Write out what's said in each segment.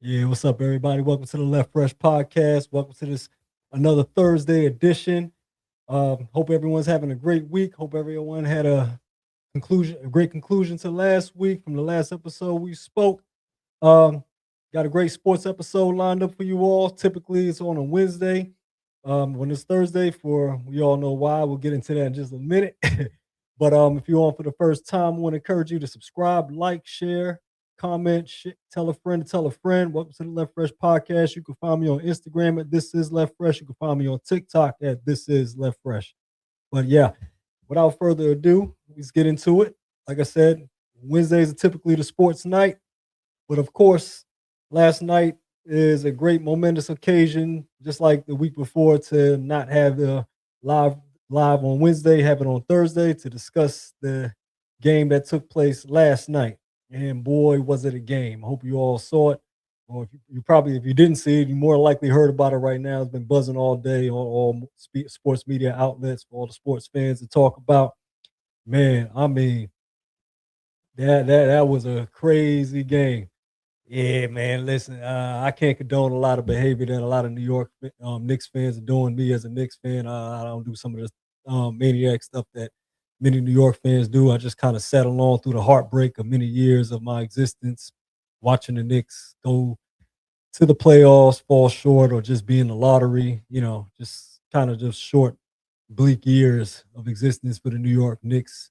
Yeah, what's up, everybody? Welcome to the Left Fresh podcast. Welcome to this another Thursday edition. Hope everyone's having a great week. Hope everyone had a great conclusion to last week. From the last episode we spoke, um, got a great sports episode lined up for you all. Typically, it's on a Wednesday. When it's Thursday, for we all know why. We'll get into that in just a minute. But if you're on for the first time, I want to encourage you to subscribe, like, share, comment, tell a friend to tell a friend. Welcome to the Left Fresh podcast. You can find me on Instagram at This Is Left Fresh. You can find me on TikTok at This Is Left Fresh. But yeah, without further ado, let's get into it. Like I said, Wednesdays are typically the sports night, but of course, last night is a great momentous occasion, just like the week before, to not have the live live on Wednesday, have it on Thursday to discuss the game that took place last night. And boy, was it a game! I hope you all saw it, or if you probably, if you didn't see it, you more likely heard about it right now. It's been buzzing all day on all sports media outlets for all the sports fans to talk about. Man, I mean, that was a crazy game. Yeah, man. Listen, I can't condone a lot of behavior that a lot of New York Knicks fans are doing. Me as a Knicks fan, I don't do some of this maniac stuff that many New York fans do. I just kind of settle on through the heartbreak of many years of my existence, watching the Knicks go to the playoffs, fall short, or just be in the lottery. Just kind of just short, bleak years of existence for the New York Knicks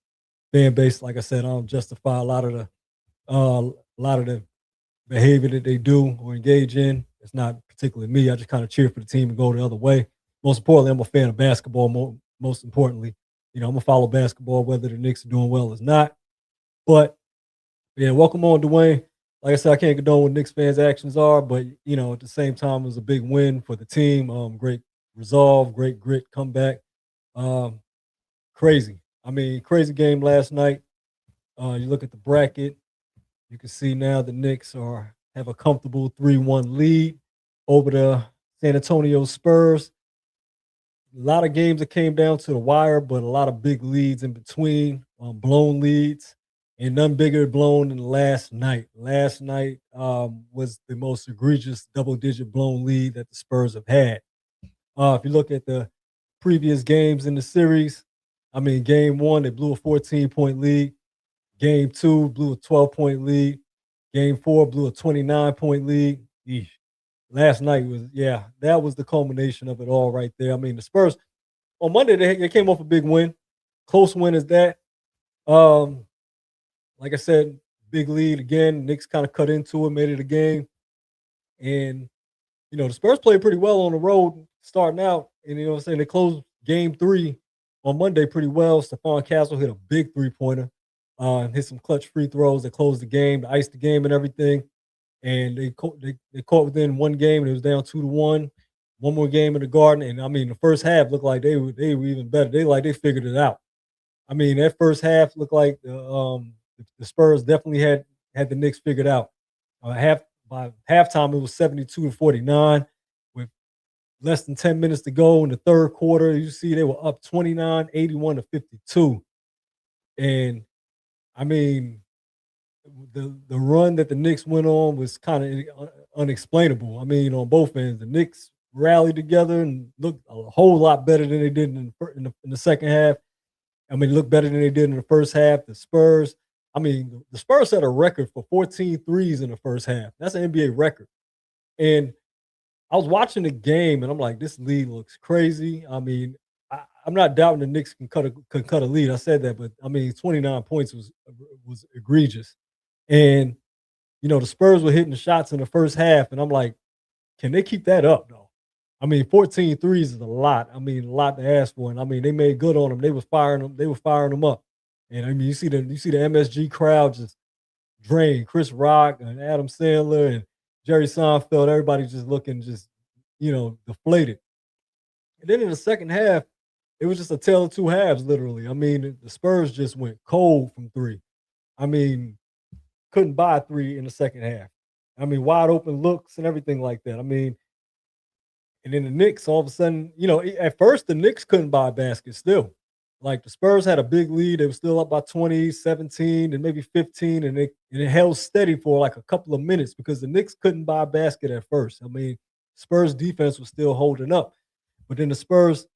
fan base. Like I said, I don't justify a lot of the behavior that they do or engage in. It's not particularly me. I just kind of cheer for the team and go the other way. Most importantly, I'm a fan of basketball. Most importantly, I'm gonna follow basketball whether the Knicks are doing well or not. But yeah, welcome on, Dwayne. Like I said, I can't condone what Knicks fans' actions are, but at the same time, it was a big win for the team. Great resolve, great grit, comeback. Um, Crazy. I mean, crazy game last night. You look at the bracket. You can see now the Knicks have a comfortable 3-1 lead over the San Antonio Spurs. A lot of games that came down to the wire, but a lot of big leads in between, blown leads, and none bigger blown than last night. Last night was the most egregious double-digit blown lead that the Spurs have had. If you look at the previous games in the series, I mean, game one, they blew a 14-point lead. Game two, blew a 12-point lead. Game four, blew a 29-point lead. Eesh. Last night yeah, that was the culmination of it all right there. I mean, the Spurs on Monday, they came off a big win. Close win is that. Um, like I said, big lead again. Knicks kind of cut into it, made it a game. And, the Spurs played pretty well on the road starting out. And, what I'm saying, they closed game three on Monday pretty well. Stephon Castle hit a big three-pointer, hit some clutch free throws that closed the game, iced the game and everything. And they caught within one game, and it was down 2-1. One more game in the Garden, and I mean, the first half looked like they were even better. They figured it out. I mean, that first half looked like the Spurs definitely had the Knicks figured out. By halftime, it was 72-49 with less than 10 minutes to go in the third quarter. You see, they were up 29, 81-52, and I mean, the run that the Knicks went on was kind of unexplainable. I mean, on both ends, the Knicks rallied together and looked a whole lot better than they did in the second half. I mean, looked better than they did in the first half. The Spurs, I mean, the Spurs set a record for 14 threes in the first half. That's an NBA record. And I was watching the game, and I'm like, this lead looks crazy. I mean, I'm not doubting the Knicks can cut a lead. I said that, but I mean, 29 points was egregious. And the Spurs were hitting the shots in the first half, and I'm like, can they keep that up though? I mean, 14 threes is a lot. I mean, a lot to ask for. And I mean, they made good on them. They were firing them up. And I mean, you see the MSG crowd just drain Chris Rock and Adam Sandler and Jerry Seinfeld, everybody just looking just, deflated. And then in the second half, it was just a tale of two halves, literally. I mean, the Spurs just went cold from three. I mean, couldn't buy three in the second half. I mean, wide open looks and everything like that. I mean, and then the Knicks, all of a sudden, at first the Knicks couldn't buy baskets still. Like the Spurs had a big lead. They were still up by 20, 17, and maybe 15, and it held steady for like a couple of minutes because the Knicks couldn't buy a basket at first. I mean, Spurs defense was still holding up. But then the Spurs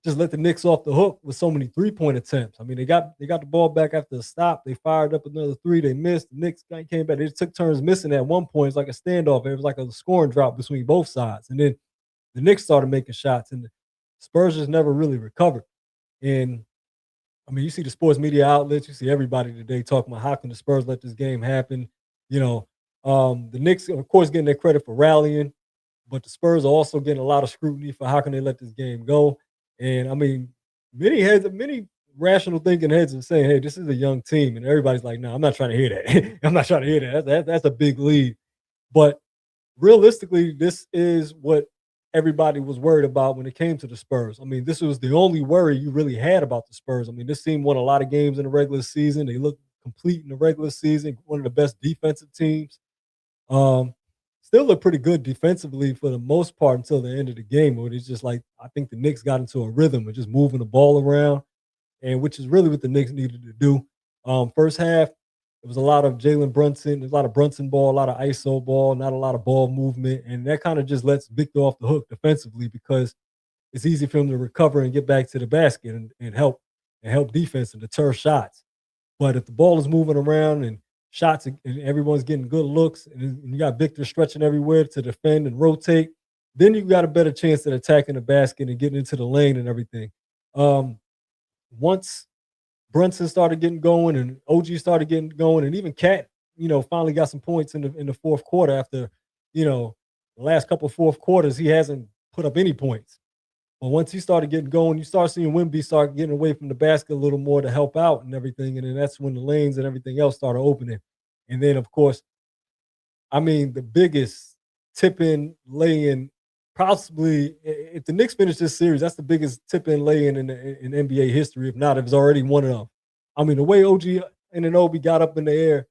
just let the Knicks off the hook with so many three-point attempts. I mean, they got the ball back after the stop. They fired up another three. They missed. The Knicks came back. They took turns missing at one point. It's like a standoff. It was like a scoring drop between both sides. And then the Knicks started making shots, and the Spurs just never really recovered. And I mean, you see the sports media outlets, you see everybody today talking about how can the Spurs let this game happen. You know, the Knicks, of course, getting their credit for rallying, but the Spurs are also getting a lot of scrutiny for how can they let this game go. And I mean, many rational thinking heads are saying, "Hey, this is a young team," and everybody's like, "No, I'm not trying to hear that. I'm not trying to hear that. That's a big lead." But realistically, this is what everybody was worried about when it came to the Spurs. I mean, this was the only worry you really had about the Spurs. I mean, this team won a lot of games in the regular season. They looked complete in the regular season, one of the best defensive teams. Um, Still look pretty good defensively for the most part until the end of the game. But it's just like I think the Knicks got into a rhythm of just moving the ball around, and which is really what the Knicks needed to do. First half, it was a lot of Jalen Brunson, a lot of Brunson ball, a lot of ISO ball, not a lot of ball movement, and that kind of just lets Victor off the hook defensively because it's easy for him to recover and get back to the basket and help defense and deter shots. But if the ball is moving around and shots and everyone's getting good looks, and you got Victor stretching everywhere to defend and rotate, then you got a better chance at attacking the basket and getting into the lane and everything. Um, Once Brunson started getting going and OG started getting going, and even Cat, finally got some points in the fourth quarter after, the last couple of fourth quarters, he hasn't put up any points. But once he started getting going, you start seeing Wimby start getting away from the basket a little more to help out and everything. And then that's when the lanes and everything else started opening. And then, of course, I mean, the biggest tip in lay in, possibly if the Knicks finish this series, that's the biggest tip in lay in NBA history. If not, it was already one of them. I mean, the way OG and Anunoby got up in the air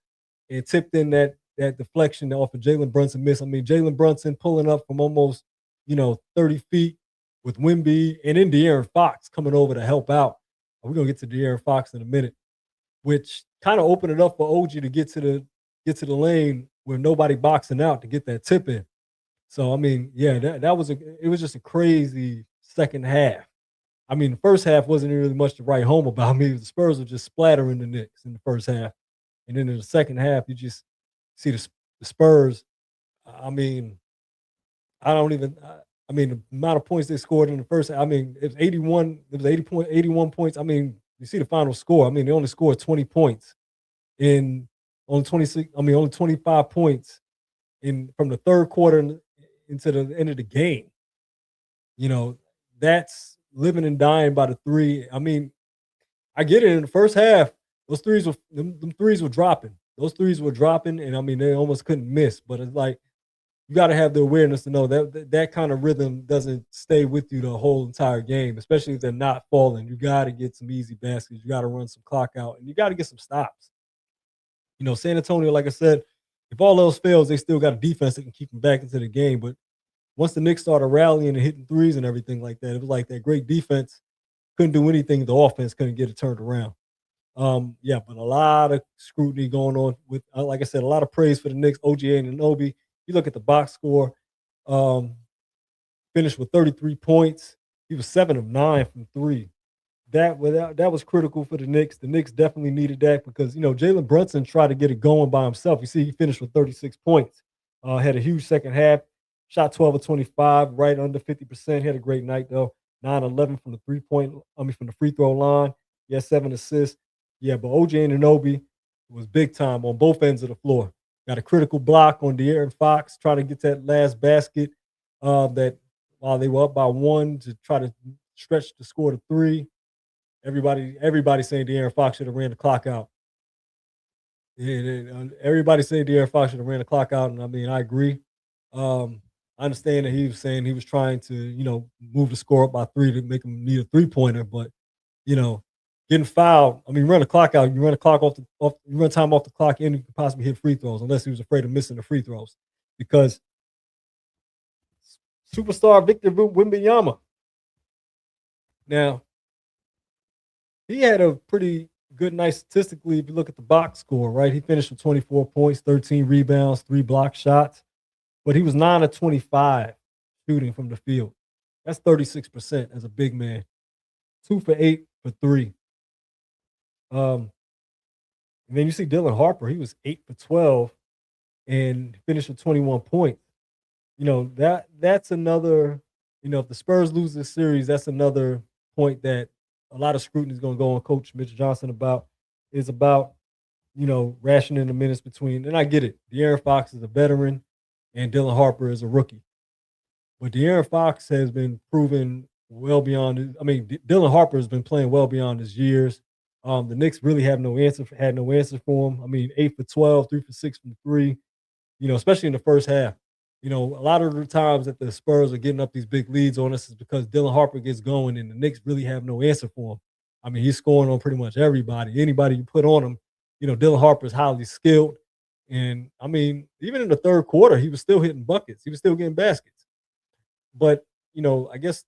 and tipped in that deflection off of Jalen Brunson miss. I mean, Jalen Brunson pulling up from almost 30 feet with Wimby and then De'Aaron Fox coming over to help out. We're gonna get to De'Aaron Fox in a minute, which kind of opened it up for OG to get to the lane where nobody boxing out to get that tip in. So I mean, yeah, it was just a crazy second half. I mean, the first half wasn't really much to write home about. I mean, the Spurs were just splattering the Knicks in the first half, and then in the second half, you just see the Spurs. I mean, I don't even. I mean, the amount of points they scored in the first. I mean, it was 81. It was 81 points. I mean, you see the final score. I mean, they only scored 20 points in only 26. I mean, only 25 points in from the third quarter into the end of the game. You know, that's living and dying by the three. I mean, I get it. In the first half, those threes were them threes were dropping. Those threes were dropping, and I mean, they almost couldn't miss. But it's like you got to have the awareness to know that kind of rhythm doesn't stay with you the whole entire game, especially if they're not falling. You got to get some easy baskets. You got to run some clock out, and you got to get some stops. San Antonio, like I said, if all else fails, they still got a defense that can keep them back into the game. But once the Knicks started rallying and hitting threes and everything like that, it was like that great defense couldn't do anything. The offense couldn't get it turned around. Yeah, but a lot of scrutiny going on with, like I said, a lot of praise for the Knicks, OGA and Anunoby. You look at the box score, um, finished with 33 points. He was 7 of 9 from three. That was critical for the Knicks. The Knicks definitely needed that because Jalen Brunson tried to get it going by himself. You see, he finished with 36 points. Had a huge second half. Shot 12 of 25, right under 50%. He had a great night though. 9-11 from the from the free throw line. He had 7 assists. Yeah, but OJ Anunoby was big time on both ends of the floor. Got a critical block on De'Aaron Fox, trying to get that last basket. That while they were up by one to try to stretch the score to three. Everybody saying De'Aaron Fox should have ran the clock out. Everybody saying De'Aaron Fox should have ran the clock out, and I mean I agree. I understand that he was saying he was trying to move the score up by three to make him need a 3-pointer, but you know getting fouled. I mean, run the clock out. You run the clock you run time off the clock, and you can possibly hit free throws unless he was afraid of missing the free throws because superstar Victor Wembanyama. Now He had a pretty good night statistically if you look at the box score, right? He finished with 24 points, 13 rebounds, 3 block shots, but he was 9 of 25 shooting from the field. That's 36% as a big man. 2 for 8 for 3. Um, and then you see Dylan Harper, he was 8 for 12 and finished with 21 points. That's another, if the Spurs lose this series, that's another point that a lot of scrutiny is going to go on Coach Mitch Johnson about rationing the minutes between. And I get it. De'Aaron Fox is a veteran, and Dylan Harper is a rookie. But De'Aaron Fox has been proven well beyond. Dylan Harper has been playing well beyond his years. The Knicks really have no answer. Had no answer for him. 8 for 12, 3 for 6 from three. Especially in the first half. A lot of the times that the Spurs are getting up these big leads on us is because Dylan Harper gets going and the Knicks really have no answer for him. He's scoring on pretty much everybody. Anybody you put on him, Dylan Harper is highly skilled. And even in the third quarter, he was still hitting buckets. He was still getting baskets. But, I guess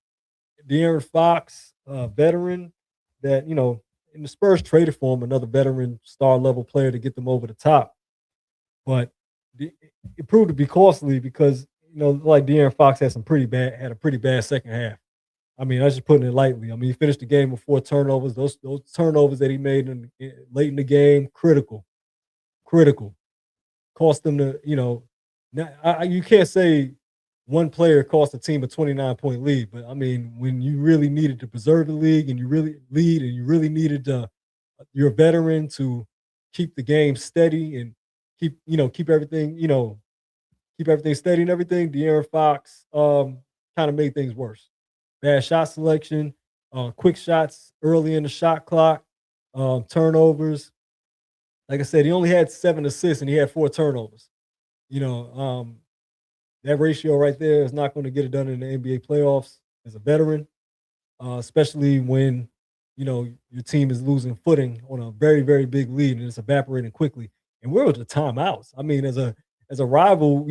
De'Aaron Fox, veteran that, and the Spurs traded for him, another veteran star level player to get them over the top. But it proved to be costly because like De'Aaron Fox had a pretty bad second half. I was just putting it lightly. He finished the game with 4 turnovers. Those turnovers that he made late in the game, critical. Cost them now, you can't say one player cost a team a 29-point lead, but when you really needed to preserve the league and you really needed your veteran to keep the game steady and keep everything, keep everything steady and everything, De'Aaron Fox kind of made things worse. Bad shot selection, quick shots early in the shot clock, turnovers. Like I said, he only had 7 assists and he had 4 turnovers. You know, that ratio right there is not going to get it done in the NBA playoffs as a veteran, especially when your team is losing footing on a very, very big lead and it's evaporating quickly. And where was the timeouts? As a rival,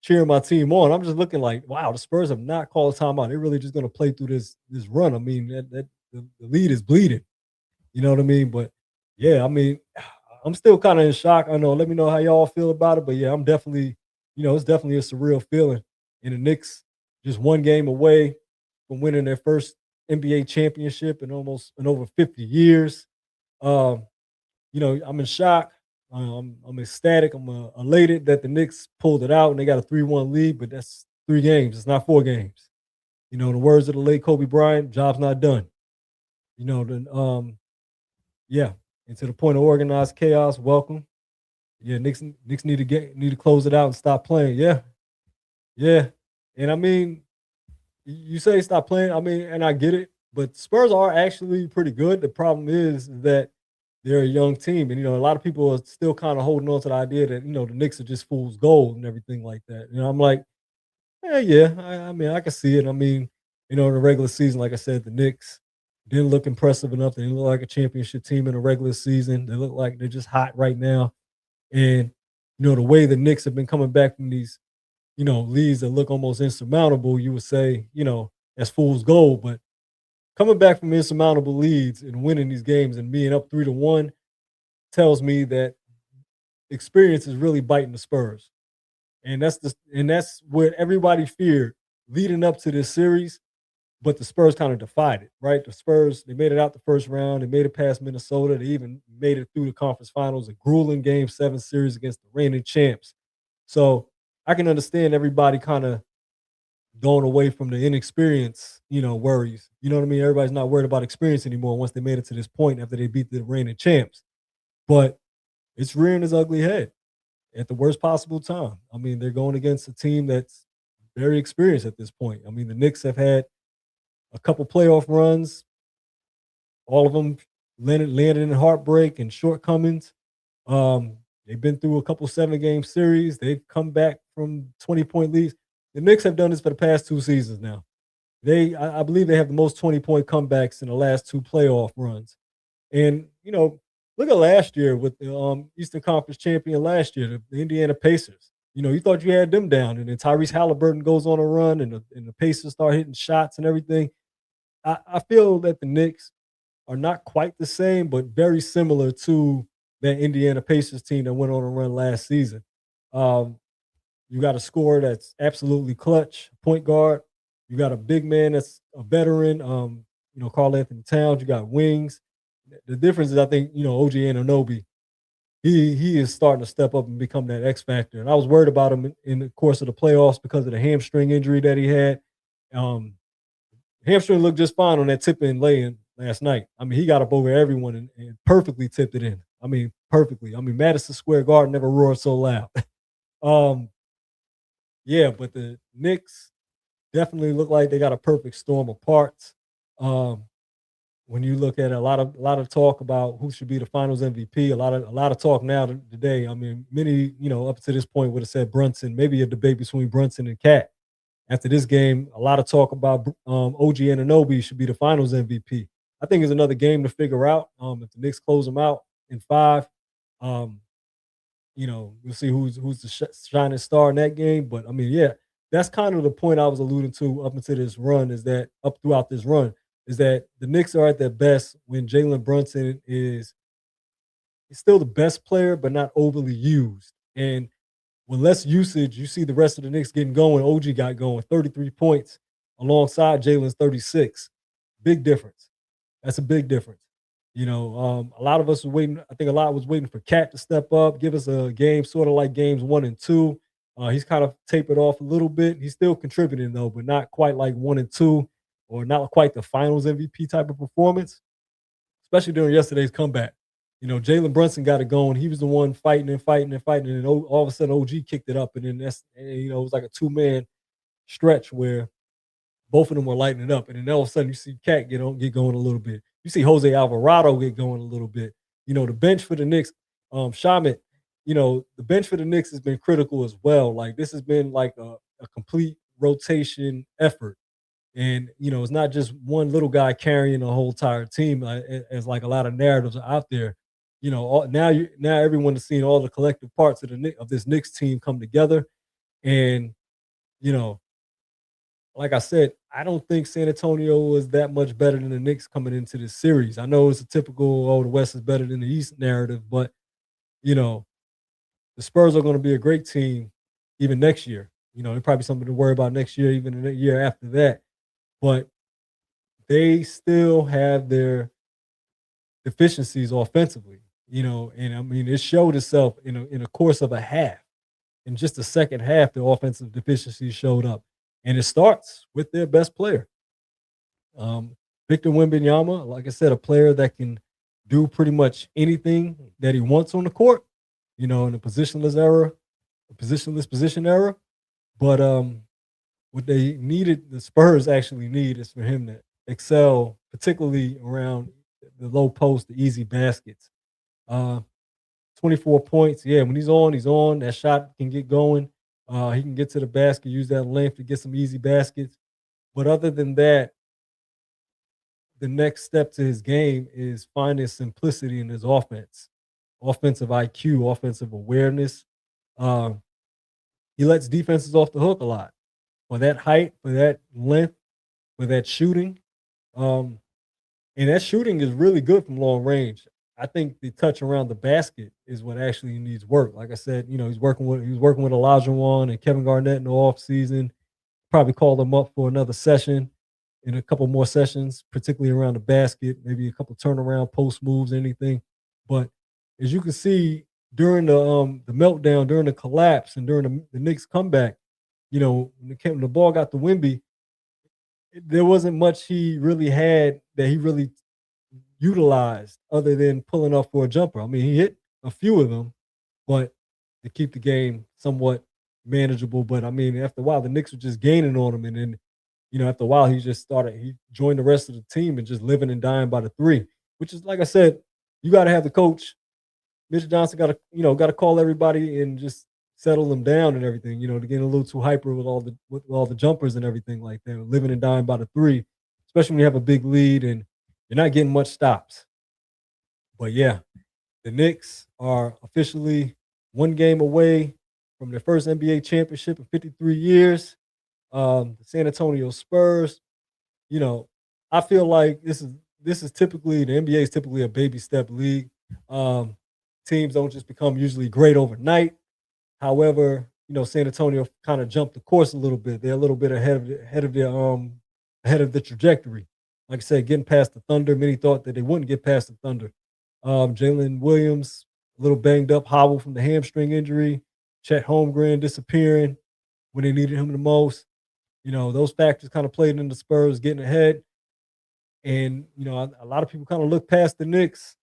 cheering my team on, I'm just looking like, wow, the Spurs have not called a timeout. They're really just going to play through this run. The lead is bleeding. You know what I mean? But yeah, I'm still kind of in shock. I know. Let me know how y'all feel about it. But yeah, I'm definitely, it's definitely a surreal feeling. And the Knicks just one game away from winning their first NBA championship in over 50 years. Um, I'm in shock. I'm ecstatic. I'm elated that the Knicks pulled it out and they got a 3-1 lead, but that's 3 games. It's not 4 games. In the words of the late Kobe Bryant, job's not done. Then yeah. And to the point of organized chaos, welcome. Yeah, Knicks need to close it out and stop playing. Yeah. Yeah. And you say stop playing. And I get it, but Spurs are actually pretty good. The problem is that they're a young team, and a lot of people are still kind of holding on to the idea that the Knicks are just fool's gold and everything like that. I'm like, yeah. I can see it. In the regular season, like I said, the Knicks didn't look impressive enough. They didn't look like a championship team in the regular season. They look like they're just hot right now. And the way the Knicks have been coming back from these leads that look almost insurmountable, you would say, that's fool's gold. But coming back from insurmountable leads and winning these games and being up 3-1 tells me that experience is really biting the Spurs. And that's what everybody feared leading up to this series, but the Spurs kind of defied it, right? The Spurs, they made it out the first round, they made it past Minnesota, they even made it through the conference finals, a grueling game 7 series against the reigning champs. So I can understand everybody kind of going away from the inexperience, worries. You know what I mean? Everybody's not worried about experience anymore once they made it to this point after they beat the reigning champs. But it's rearing its ugly head at the worst possible time. They're going against a team that's very experienced at this point. The Knicks have had a couple playoff runs, all of them landed in heartbreak and shortcomings. They've been through a couple 7-game series. They've come back from 20-point leads. The Knicks have done this for the past 2 seasons now. I believe they have the most 20-point comebacks in the last 2 playoff runs. And, look at last year with the Eastern Conference champion last year, the Indiana Pacers. You thought you had them down, and then Tyrese Halliburton goes on a run, and the Pacers start hitting shots and everything. I feel that the Knicks are not quite the same, but very similar to that Indiana Pacers team that went on a run last season. Um, you got a scorer that's absolutely clutch, point guard. You got a big man that's a veteran. Carl Anthony Towns. You got wings. The difference is, I think, OG Anunoby. He is starting to step up and become that X factor. And I was worried about him in the course of the playoffs because of the hamstring injury that he had. Um, Hamstring looked just fine on that tip in lay-in last night. I mean, he got up over everyone and perfectly tipped it in. I mean, perfectly. I mean, Madison Square Garden never roared so loud. um, yeah, but the Knicks definitely look like they got a perfect storm of parts. Um, when you look at a lot of talk about who should be the Finals MVP, a lot of talk now today. I mean, many up to this point would have said Brunson, maybe a debate between Brunson and Cat. After this game, a lot of talk about OG Anunoby should be the Finals MVP. I think it's another game to figure out. If the Knicks close them out in 5, um, we'll see who's the shining star in that game. But I mean, yeah, that's kind of the point I was alluding to up into this run. Is that up throughout this run is that the Knicks are at their best when Jalen Brunson is he's still the best player, but not overly used. And with less usage, you see the rest of the Knicks getting going. OG got going, 33 points alongside Jalen's 36. Big difference. That's a big difference. A lot of us were waiting. I think a lot was waiting for Cat to step up, give us a game sort of like games 1 and 2. He's kind of tapered off a little bit. He's still contributing though, but not quite like 1 and 2, or not quite the Finals MVP type of performance, especially during yesterday's comeback. Jalen Brunson got it going. He was the one fighting and fighting and fighting, and then all of a sudden OG kicked it up, and then it was like a 2-man stretch where both of them were lighting it up, and then all of a sudden you see Cat get going a little bit. You see Jose Alvarado get going a little bit. The bench for the Knicks, Shamit, the bench for the Knicks has been critical as well. Like this has been like a complete rotation effort. And it's not just one little guy carrying the whole entire team, as like a lot of narratives are out there. Now everyone is seeing all the collective parts of this Knicks team come together. And you know, like I said, I don't think San Antonio was that much better than the Knicks coming into this series. I know it's a typical the West is better than the East narrative, but you know the Spurs are going to be a great team even next year. They're probably something to worry about next year, even the year after that. But they still have their deficiencies offensively, and I mean it showed itself in a course of a half. In just the second half, the offensive deficiencies showed up, and it starts with their best player, Victor Wembanyama. Like I said, a player that can do pretty much anything that he wants on the court, in a positionless position era. But what the Spurs actually need is for him to excel, particularly around the low post, the easy baskets. Uh, 24 points. Yeah, when he's on, he's on. That shot can get going. He can get to the basket, use that length to get some easy baskets. But other than that, the next step to his game is finding simplicity in his offensive IQ, offensive awareness. Uh, he lets defenses off the hook a lot for that height, for that length, for that shooting. Um, and that shooting is really good from long range. I think the touch around the basket is what actually needs work. Like I said, he was working with Elijah Wan and Kevin Garnett in the offseason. Probably called him up for another session and a couple more sessions, particularly around the basket, maybe a couple turnaround post moves, anything. But as you can see during the meltdown, during the collapse, and during the Knicks comeback, when the ball got to Wemby, there wasn't much he really had that he really utilized other than pulling off for a jumper. I mean, he hit a few of them, but to keep the game somewhat manageable. But I mean, after a while, the Knicks were just gaining on him, and then after a while, he joined the rest of the team and just living and dying by the three. Which is, like I said, you got to have the coach. Mitch Johnson got to call everybody and just settle them down and everything. To get a little too hyper with all the jumpers and everything like that, living and dying by the three, especially when you have a big lead and you're not getting much stops. But yeah, the Knicks are officially one game away from their first NBA championship in 53 years. The San Antonio Spurs, I feel like this is this is typically the NBA is typically a baby step league. Um, Teams don't just become usually great overnight. However, San Antonio kind of jumped the course a little bit. They're a little bit ahead of the trajectory. Like I said, getting past the Thunder. Many thought that they wouldn't get past the Thunder. Jalen Williams, a little banged up, hobbled from the hamstring injury. Chet Holmgren disappearing when they needed him the most. Those factors kind of played in the Spurs getting ahead. And, a lot of people kind of look past the Knicks.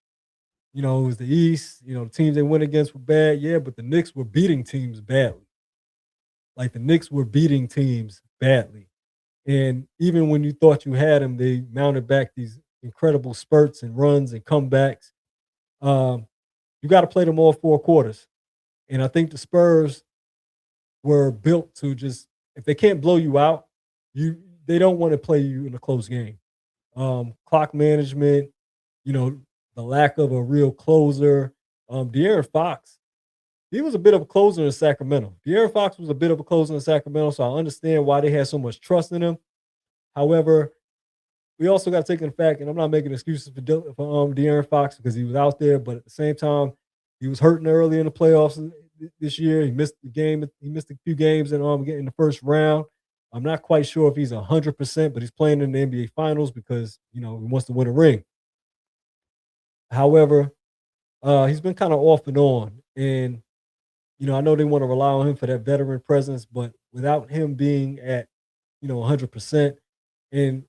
It was the East. The teams they went against were bad. Yeah, but the Knicks were beating teams badly. Like the Knicks were beating teams badly. And even when you thought you had them, they mounted back these incredible spurts and runs and comebacks. Um, you got to play them all 4 quarters. And I think the Spurs were built to just, if they can't blow you out, they don't want to play you in a close game. Clock management, you know, the lack of a real closer. De'Aaron Fox, he was a bit of a closer in Sacramento. De'Aaron Fox was a bit of a closer in Sacramento, so I understand why they had so much trust in him. However, we also got to take in fact, and I'm not making excuses for De'Aaron Fox because he was out there, but at the same time, he was hurting early in the playoffs this year. He missed the game. He missed a few games and getting the first round. I'm not quite sure if he's 100%, but he's playing in the NBA Finals because he wants to win a ring. However, he's been kind of off and on, and I know they want to rely on him for that veteran presence, but without him being at 100%, and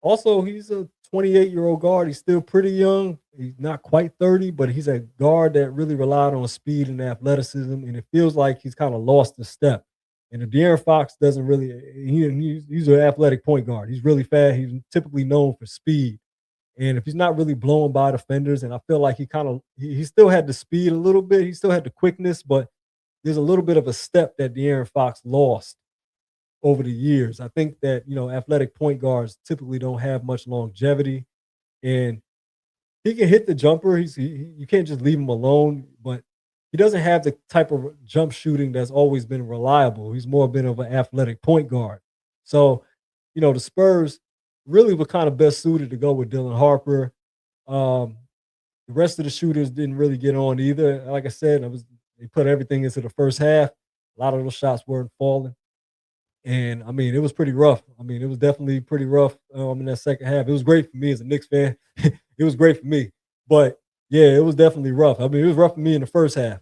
also he's a 28-year-old guard. He's still pretty young. He's not quite 30, but he's a guard that really relied on speed and athleticism, and it feels like he's kind of lost the step. And if De'Aaron Fox doesn't really, he's an athletic point guard. He's really fast. He's typically known for speed. And if he's not really blowing by defenders, and I feel like he still had the speed a little bit, he still had the quickness, but there's a little bit of a step that De'Aaron Fox lost over the years. I think that athletic point guards typically don't have much longevity, and he can hit the jumper. You can't just leave him alone, but he doesn't have the type of jump shooting that's always been reliable. He's more been of an athletic point guard. So, the Spurs really were kind of best suited to go with Dylan Harper. Um, the rest of the shooters didn't really get on either. Like I said, they put everything into the first half. A lot of those shots weren't falling. And I mean, it was pretty rough. I mean, it was definitely pretty rough in that second half. It was great for me as a Knicks fan. It was great for me. But yeah, it was definitely rough. I mean, it was rough for me in the first half.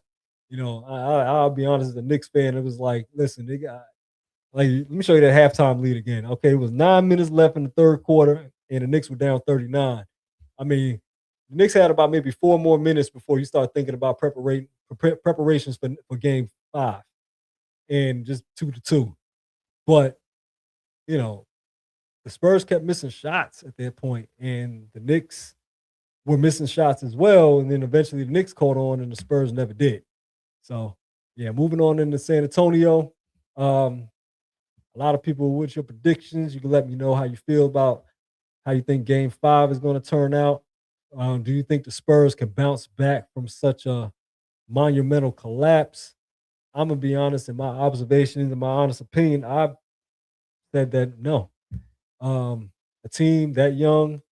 I'll be honest, as a Knicks fan, it was like, listen, they got like, let me show you that halftime lead again. Okay, it was 9 minutes left in the third quarter, and the Knicks were down 39. I mean, the Knicks had about maybe 4 more minutes before you start thinking about preparations for game 5 and just 2-2. But, you know, the Spurs kept missing shots at that point, and the Knicks were missing shots as well. And then eventually the Knicks caught on, and the Spurs never did. So, yeah, moving on into San Antonio. A lot of people, what's your predictions? You can let me know how you feel about how you think game 5 is going to turn out. Do you think the Spurs can bounce back from such a monumental collapse? I'm going to be honest, in my observations, in my honest opinion, I've said that no. A team that young,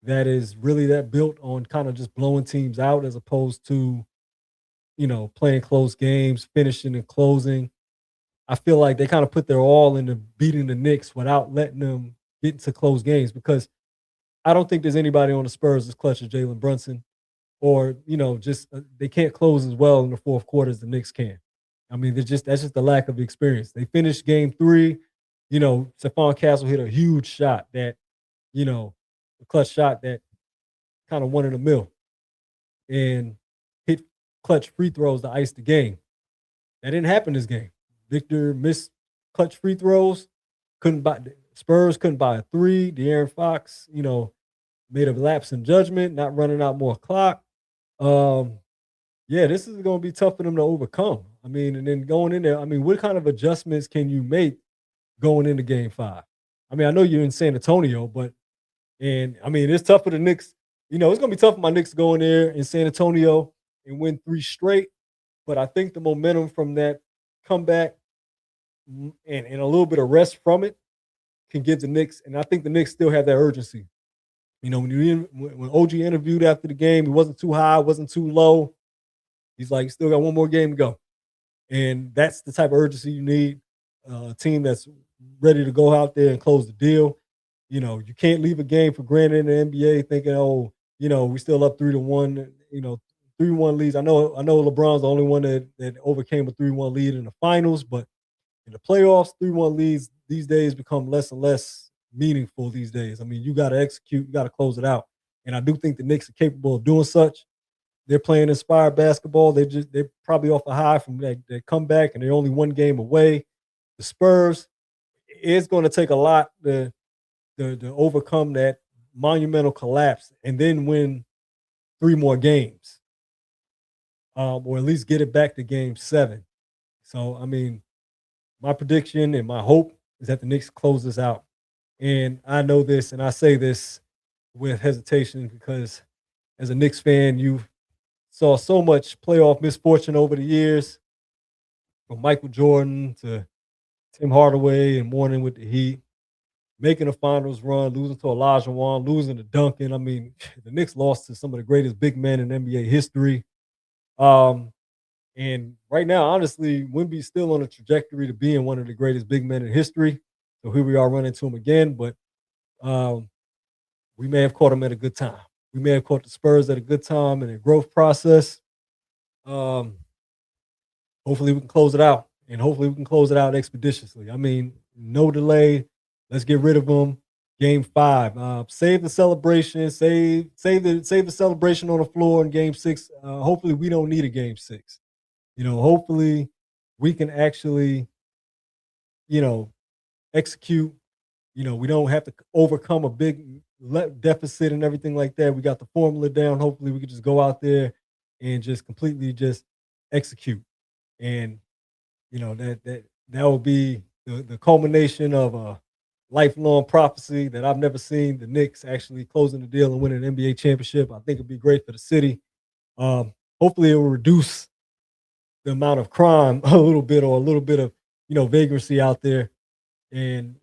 that is really that built on kind of just blowing teams out as opposed to, playing close games, finishing and closing. I feel like they kind of put their all into beating the Knicks without letting them get into close games because I don't think there's anybody on the Spurs as clutch as Jalen Brunson or, just they can't close as well in the fourth quarter as the Knicks can. I mean, that's just the lack of experience. They finished game 3. Stephon Castle hit a huge shot a clutch shot that kind of won in the mill and hit clutch free throws to ice the game. That didn't happen this game. Victor missed clutch free throws. Spurs couldn't buy a 3. De'Aaron Fox, made a lapse in judgment, not running out more clock. Yeah, this is going to be tough for them to overcome. I mean, and then going in there, I mean, what kind of adjustments can you make going into game 5? I mean, I know you're in San Antonio, and I mean, it's tough for the Knicks. It's going to be tough for my Knicks to go in there in San Antonio and win 3 straight. But I think the momentum from that comeback and a little bit of rest from it can give the Knicks, and I think the Knicks still have that urgency. When OG interviewed after the game, he wasn't too high, wasn't too low. He's like, you still got one more game to go. And that's the type of urgency you need. A team that's ready to go out there and close the deal. You can't leave a game for granted in the NBA thinking, oh, we still up 3-1, 3-1 leads. I know LeBron's the only one that overcame a 3-1 lead in the finals, but in the playoffs, 3-1 leads these days become less and less meaningful these days. I mean, you got to execute, you got to close it out. And I do think the Knicks are capable of doing such. They're playing inspired basketball. They're probably off a high from that comeback, and they're only one game away. The Spurs, it's going to take a lot to overcome that monumental collapse and then win 3 more games, or at least get it back to Game 7. So, I mean, my prediction and my hope is that the Knicks close this out. And I know this, and I say this with hesitation because as a Knicks fan, you saw so much playoff misfortune over the years, from Michael Jordan to Tim Hardaway and Warren with the Heat, making a finals run, losing to Elijah Wan, losing to Duncan. I mean, the Knicks lost to some of the greatest big men in NBA history. And right now, honestly, Wemby's still on a trajectory to being one of the greatest big men in history. So here we are running to him again, but we may have caught him at a good time. We may have caught the Spurs at a good time in a growth process. Hopefully we can close it out, and hopefully we can close it out expeditiously. I mean, no delay. Let's get rid of them. Game 5. Save the celebration. Save the celebration on the floor in Game 6. Hopefully we don't need a Game 6. Hopefully we can actually, execute. We don't have to overcome a big deficit and everything like that. We got the formula down. Hopefully we can just go out there and just completely just execute. And that will be the culmination of a lifelong prophecy that I've never seen the Knicks actually closing the deal and winning an NBA championship. I think it'd be great for the city. Hopefully it will reduce the amount of crime a little bit, or a little bit of vagrancy out there, and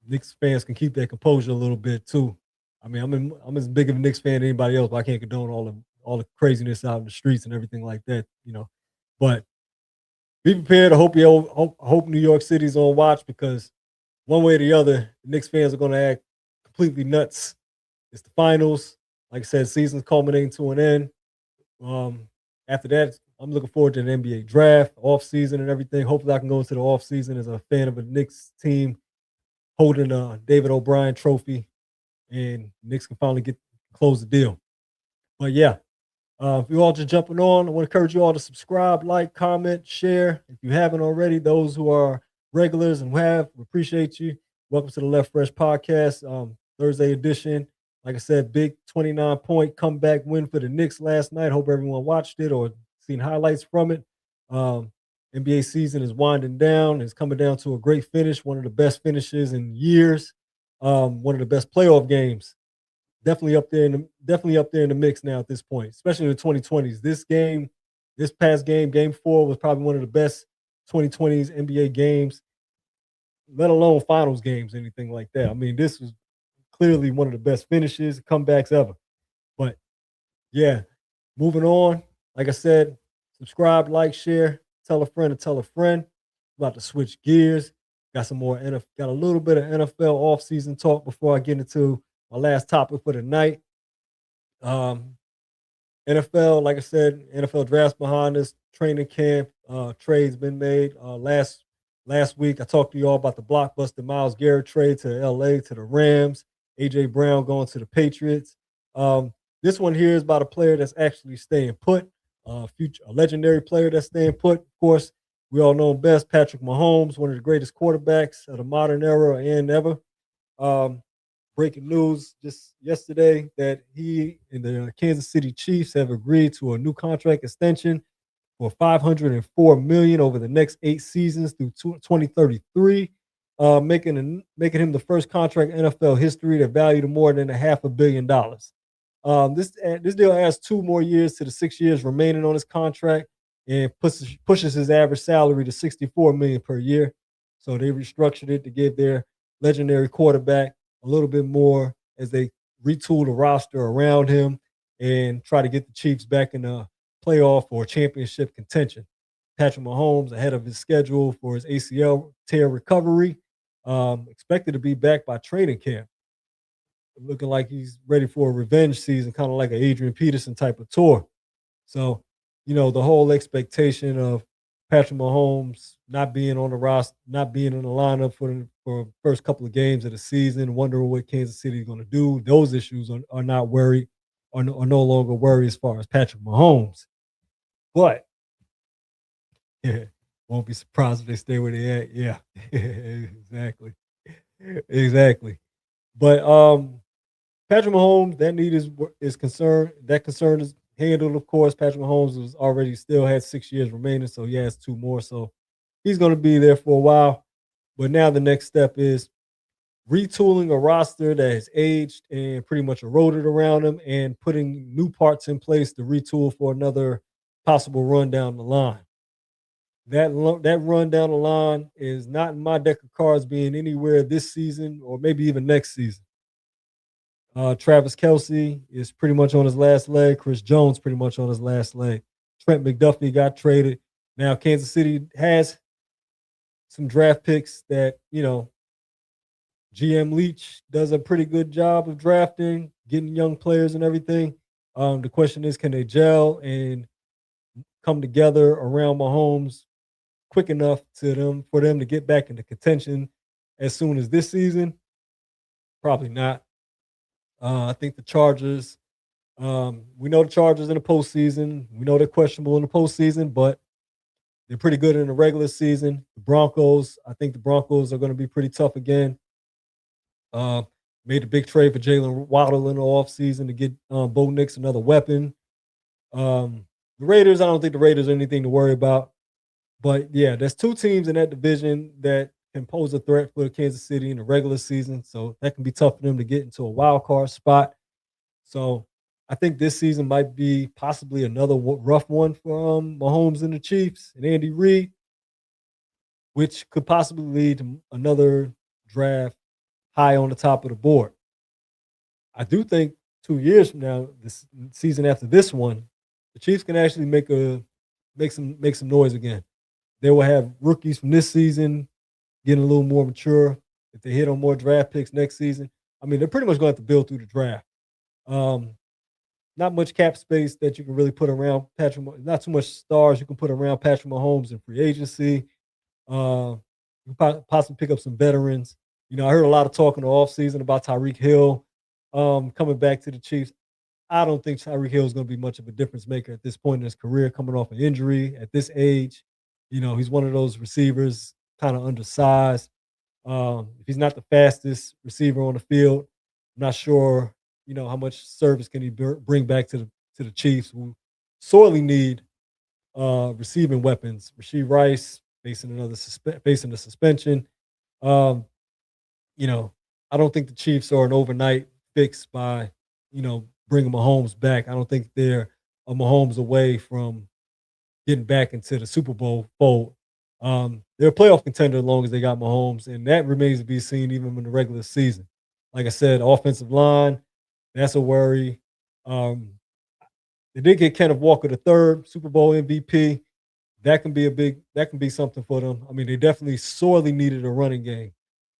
Knicks fans can keep their composure a little bit too. I mean, I'm as big of a Knicks fan as anybody else, but I can't condone all the craziness out in the streets and everything like that. But be prepared. I hope New York City's on watch, because one way or the other, the Knicks fans are going to act completely nuts. It's the finals. Like I said, season's culminating to an end. After that, I'm looking forward to an NBA draft, off season, and everything. Hopefully, I can go into the off season as a fan of a Knicks team holding a David O'Brien trophy, and Knicks can finally close the deal. But yeah, if you all just jumping on, I want to encourage you all to subscribe, like, comment, share. If you haven't already, those who are regulars and we appreciate you. Welcome to the Left Fresh Podcast, Thursday edition. Like I said, big 29-point comeback win for the Knicks last night. Hope everyone watched it or seen highlights from it. NBA season is winding down. It's coming down to a great finish, one of the best finishes in years, one of the best playoff games. Definitely up there in the mix now at this point, especially in the 2020s. This past game, Game 4, was probably one of the best 2020s NBA games, let alone finals games, anything like that. I mean, this was clearly one of the best finishes, comebacks ever. But yeah, moving on. Like I said, subscribe, like, share, tell a friend to tell a friend. About to switch gears. Got a little bit of NFL offseason talk before I get into my last topic for the night. NFL, like I said, NFL draft's behind us. Training camp, trades been made. Last week, I talked to you all about the blockbuster Myles Garrett trade to LA, to the Rams. AJ Brown going to the Patriots. This one here is about a player that's actually staying put, a legendary player that's staying put. Of course, we all know him best, Patrick Mahomes, one of the greatest quarterbacks of the modern era and ever. Breaking news just yesterday that he and the Kansas City Chiefs have agreed to a new contract extension for $504 million over the next 8 seasons through 2033, making him the first contract in NFL history that valued more than $500 million. This deal adds 2 more years to the 6 years remaining on his contract and pushes his average salary to $64 million per year. So they restructured it to give their legendary quarterback a little bit more as they retool the roster around him and try to get the Chiefs back in a playoff or championship contention. Patrick Mahomes ahead of his schedule for his ACL tear recovery, expected to be back by training camp, looking like he's ready for a revenge season, kind of like an Adrian Peterson type of tour. So, the whole expectation of Patrick Mahomes not being on the roster, not being in the lineup for the first couple of games of the season, wondering what Kansas City is going to do. Those issues are not worried, are no longer worried as far as Patrick Mahomes. But yeah, won't be surprised if they stay where they at. Yeah, exactly, exactly. But Patrick Mahomes, that need is concerned. That concern is handled, of course. Patrick Mahomes was already still had 6 years remaining, so he has two more. So he's going to be there for a while. But now the next step is retooling a roster that has aged and pretty much eroded around him, and putting new parts in place to retool for another possible run down the line. That run down the line is not in my deck of cards being anywhere this season or maybe even next season. Travis Kelsey is pretty much on his last leg. Chris Jones pretty much on his last leg. Trent McDuffie got traded. Now Kansas City has some draft picks that, GM Leach does a pretty good job of drafting, getting young players and everything. The question is, can they gel and come together around Mahomes quick enough for them to get back into contention as soon as this season? Probably not. I think the Chargers, we know the Chargers in the postseason. We know they're questionable in the postseason, but they're pretty good in the regular season. The Broncos, I think the Broncos are going to be pretty tough again. Uh, Made a big trade for Jalen Waddle in the offseason to get Bo Nix another weapon. The Raiders, I don't think the Raiders are anything to worry about. But yeah, there's two teams in that division that can pose a threat for Kansas City in the regular season. So that can be tough for them to get into a wild card spot. So I think this season might be possibly another rough one for Mahomes and the Chiefs and Andy Reid, which could possibly lead to another draft high on the top of the board. I do think 2 years from now, this season after this one, the Chiefs can actually make some noise again. They will have rookies from this season getting a little more mature. If they hit on more draft picks next season, I mean, they're pretty much going to have to build through the draft. Not much cap space that you can really put around Patrick. Not too much stars you can put around Patrick Mahomes in free agency. You can possibly pick up some veterans. I heard a lot of talk in the offseason about Tyreek Hill coming back to the Chiefs. I don't think Tyreek Hill is going to be much of a difference maker at this point in his career, coming off an injury at this age. He's one of those receivers, kind of undersized. If he's not the fastest receiver on the field, I'm not sure, how much service can he bring back to the Chiefs, who sorely need receiving weapons. Rashee Rice facing facing the suspension. Um, I don't think the Chiefs are an overnight fix by, bringing Mahomes back. I don't think they're a Mahomes away from getting back into the Super Bowl fold. They're a playoff contender as long as they got Mahomes, and that remains to be seen even in the regular season. Like I said, offensive line, that's a worry. They did get Kenneth Walker the third, Super Bowl MVP. That can be something for them. I mean, they definitely sorely needed a running game.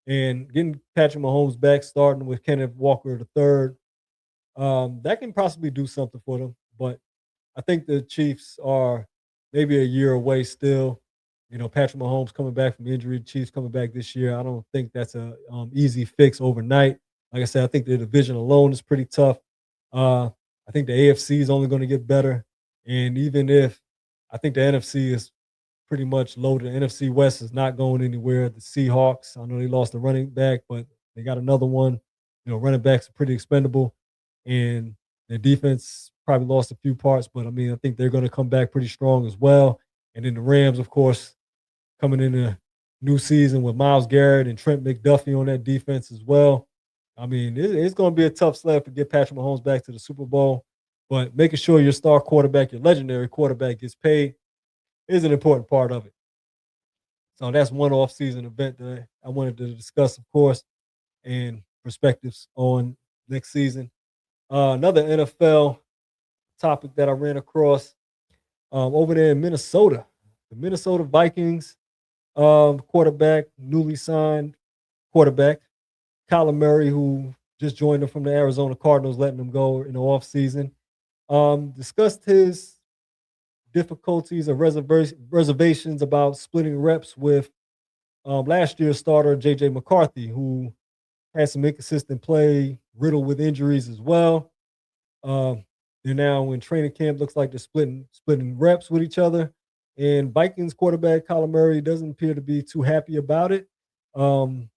And getting Patrick Mahomes back, starting with Kenneth Walker the third, that can possibly do something for them. But I think the Chiefs are maybe a year away still. Patrick Mahomes coming back from injury, Chiefs coming back this year. I don't think that's a easy fix overnight. Like I said, I think the division alone is pretty tough. I think the AFC is only going to get better. And even if I think the NFC is pretty much loaded, the NFC West is not going anywhere. The Seahawks, I know they lost the running back, but they got another one. Running backs are pretty expendable. And their defense probably lost a few parts, but I mean, I think they're going to come back pretty strong as well. And then the Rams, of course, coming in a new season with Myles Garrett and Trent McDuffie on that defense as well. I mean, it's going to be a tough sled to get Patrick Mahomes back to the Super Bowl, but making sure your star quarterback, your legendary quarterback, gets paid is an important part of it. So that's one off-season event that I wanted to discuss, of course, and perspectives on next season. Another NFL topic that I ran across over there in Minnesota, the Minnesota Vikings quarterback, newly signed quarterback, Kyler Murray, who just joined them from the Arizona Cardinals, letting them go in the offseason, discussed his difficulties or reservations about splitting reps with last year's starter, J.J. McCarthy, who had some inconsistent play, riddled with injuries as well. Um, they're now in training camp. Looks like they're splitting reps with each other. And Vikings quarterback Kyler Murray doesn't appear to be too happy about it. Um,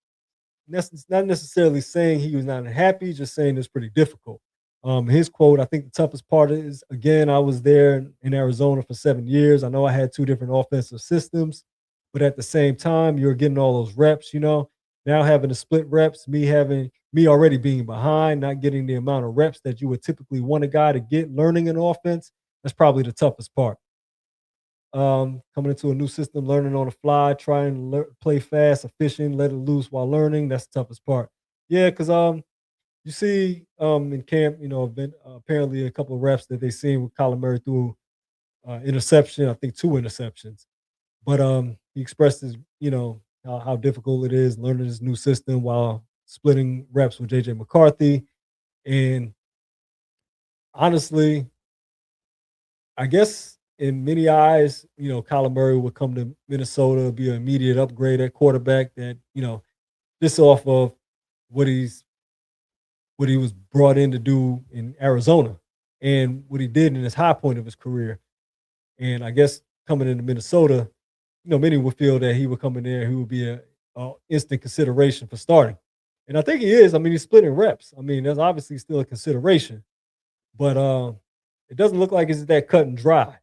not necessarily saying he was not happy, just saying it's pretty difficult. His quote, I think the toughest part is, again, I was there in Arizona for 7 years. I know I had two different offensive systems, but at the same time, you're getting all those reps, now having to split reps, me already being behind, not getting the amount of reps that you would typically want a guy to get learning an offense. That's probably the toughest part. Coming into a new system, learning on the fly, trying to play fast, efficient, let it loose while learning. That's the toughest part. Yeah, because you see in camp, apparently a couple of reps that they seen with Kyler Murray through interception. I think two interceptions, but he expressed his, how difficult it is learning this new system while splitting reps with JJ McCarthy. And honestly, I guess in many eyes, Kyler Murray would come to Minnesota, be an immediate upgrade at quarterback that, just off of what he's what he was brought in to do in Arizona and what he did in his high point of his career. And I guess coming into Minnesota, many would feel that he would come in there, he would be a instant consideration for starting. And I think he is. I mean, he's splitting reps. I mean, there's obviously still a consideration, but it doesn't look like it's that cut and dry.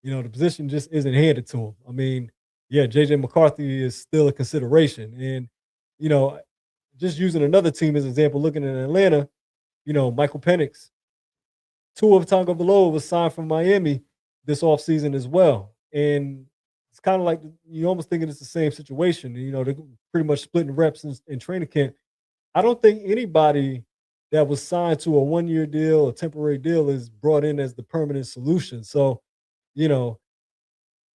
The position just isn't handed to him. I mean, yeah, JJ McCarthy is still a consideration. And, you know, just using another team as an example, looking at Atlanta, Michael Penix, Tua Tagovailoa was signed from Miami this offseason as well. And it's kind of like you almost thinking it's the same situation. They're pretty much splitting reps in training camp. I don't think anybody that was signed to a 1-year deal, a temporary deal, is brought in as the permanent solution. So, you know,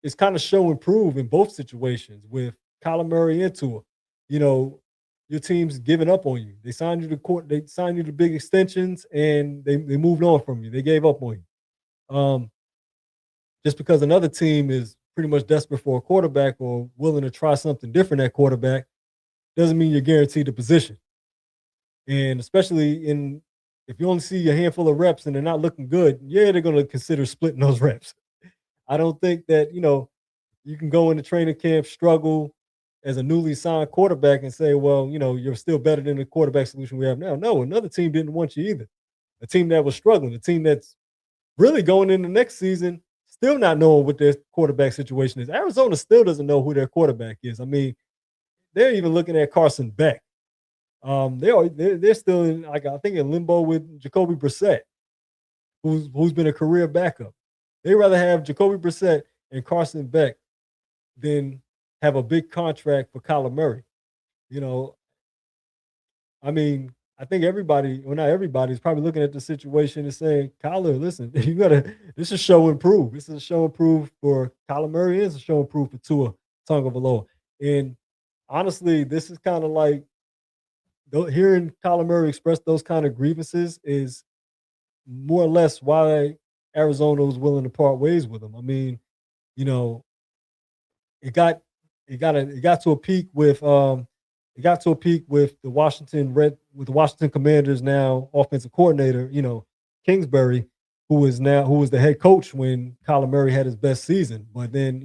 it's kind of show and prove in both situations with Kyler Murray and Tua. You know, your team's giving up on you. They signed you to court, they signed you to big extensions, and they moved on from you. They gave up on you. Just because another team is pretty much desperate for a quarterback or willing to try something different at quarterback doesn't mean you're guaranteed the position. And especially if you only see a handful of reps and they're not looking good, yeah, they're going to consider splitting those reps. I don't think that, you can go into training camp, struggle as a newly signed quarterback and say, well, you're still better than the quarterback solution we have now. No, another team didn't want you either. A team that was struggling, a team that's really going into next season, still not knowing what their quarterback situation is. Arizona still doesn't know who their quarterback is. I mean, they're even looking at Carson Beck. They're still in, like, I think, in limbo with Jacoby Brissett, who's been a career backup. They rather have Jacoby Brissett and Carson Beck than have a big contract for Kyler Murray. You know, I mean, I think everybody, well, not everybody, is probably looking at the situation and saying, Kyler, listen, this is show and prove. This is a show and prove for Kyler Murray. It's a show and prove for Tua Tagovailoa. And honestly, this is kind of like, hearing Kyler Murray express those kind of grievances is more or less why Arizona was willing to part ways with him. I mean, you know, it got it got to a peak with the Washington Commanders now offensive coordinator, Kingsbury, who was the head coach when Kyler Murray had his best season. But then,